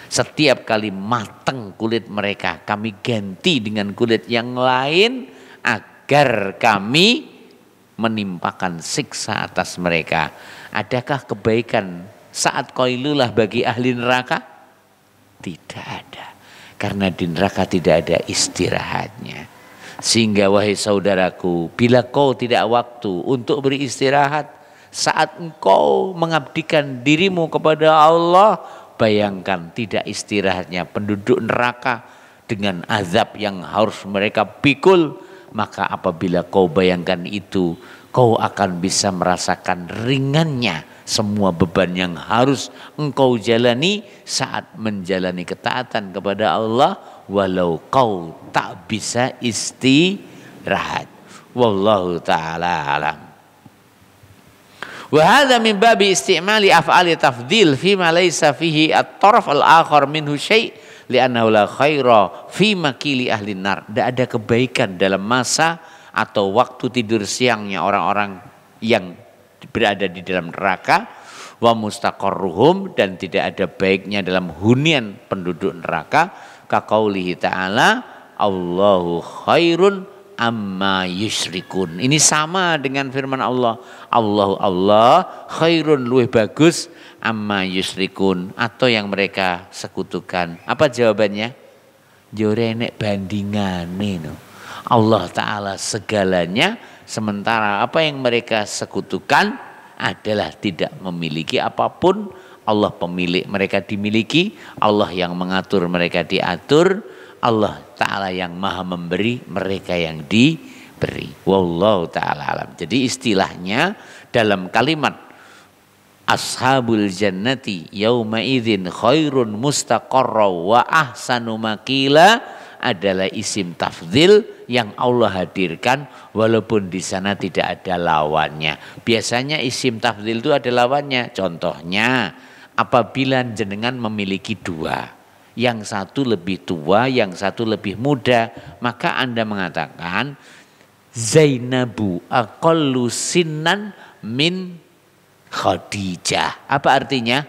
Setiap kali mateng kulit mereka, kami ganti dengan kulit yang lain agar kami menimpakan siksa atas mereka. Adakah kebaikan saat qailulah bagi ahli neraka? Tidak ada. Karena di neraka tidak ada istirahatnya. Sehingga wahai saudaraku, bila kau tidak waktu untuk beristirahat, saat engkau mengabdikan dirimu kepada Allah, bayangkan tidak istirahatnya penduduk neraka dengan azab yang harus mereka pikul. Maka apabila kau bayangkan itu, kau akan bisa merasakan ringannya semua beban yang harus engkau jalani saat menjalani ketaatan kepada Allah, walau kau tak bisa istirahat. Wallahu ta'ala alam. Wa hadza min babi istimali af'ali tafdil fi ma laysa fihi at-taraf al-akhar minhu syai' li'annahu la khaira fi makili ahli nar. Tidak ada kebaikan dalam masa atau waktu tidur siangnya orang-orang yang berada di dalam neraka, wa mustaqarruhum, dan tidak ada baiknya dalam hunian penduduk neraka. Kaqaulihi ta'ala, Allahu khairun amma yusyrikun. Ini sama dengan firman Allah, Allah khairun, luwih bagus, amma yusyrikun, atau yang mereka sekutukan. Apa jawabannya? Jore nek bandingane no. Allah Ta'ala segalanya, sementara apa yang mereka sekutukan adalah tidak memiliki apapun. Allah pemilik, mereka dimiliki. Allah yang mengatur, mereka diatur. Allah Ta'ala yang maha memberi, mereka yang diberi. Wallahu ta'ala alam. Jadi istilahnya dalam kalimat ashabul jannati yauma idzin khairun mustaqarra wa ahsanu maqila adalah isim tafdhil yang Allah hadirkan walaupun di sana tidak ada lawannya. Biasanya isim tafdhil itu ada lawannya. Contohnya apabila jenengan memiliki dua, yang satu lebih tua, yang satu lebih muda, maka Anda mengatakan Zainabu aqallu sinnan min Khadijah. Apa artinya?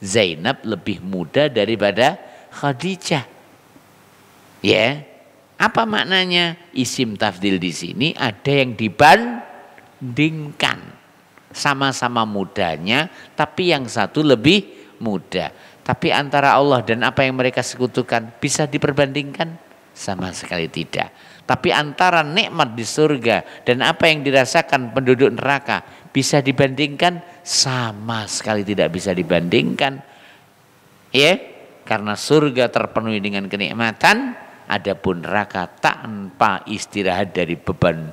Zainab lebih muda daripada Khadijah. Ya. Apa maknanya? Isim tafdhil di sini ada yang dibandingkan. Sama-sama mudanya, tapi yang satu lebih muda. Tapi antara Allah dan apa yang mereka sekutukan bisa diperbandingkan? Sama sekali tidak. Tapi antara nikmat di surga dan apa yang dirasakan penduduk neraka bisa dibandingkan? Sama sekali tidak bisa dibandingkan. Ya, karena surga terpenuhi dengan kenikmatan, adapun neraka tanpa istirahat dari beban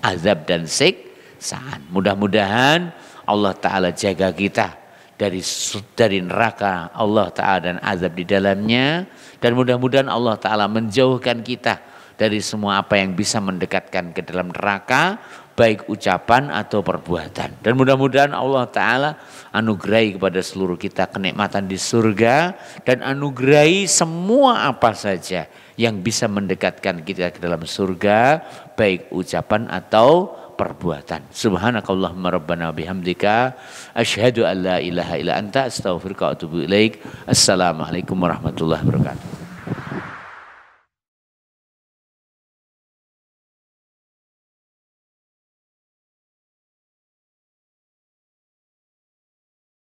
azab dan siksaan. Mudah-mudahan Allah Ta'ala jaga kita dari neraka Allah Ta'ala dan azab di dalamnya, dan mudah-mudahan Allah Ta'ala menjauhkan kita dari semua apa yang bisa mendekatkan ke dalam neraka, baik ucapan atau perbuatan. Dan mudah-mudahan Allah Ta'ala anugerahi kepada seluruh kita kenikmatan di surga, dan anugerahi semua apa saja yang bisa mendekatkan kita ke dalam surga, baik ucapan atau perbuatan. Subhanakallahumma rabbana bihamdika asyhadu an la ilaha illa anta astaghfiruka wa atubu ilaik. Assalamualaikum warahmatullahi wabarakatuh.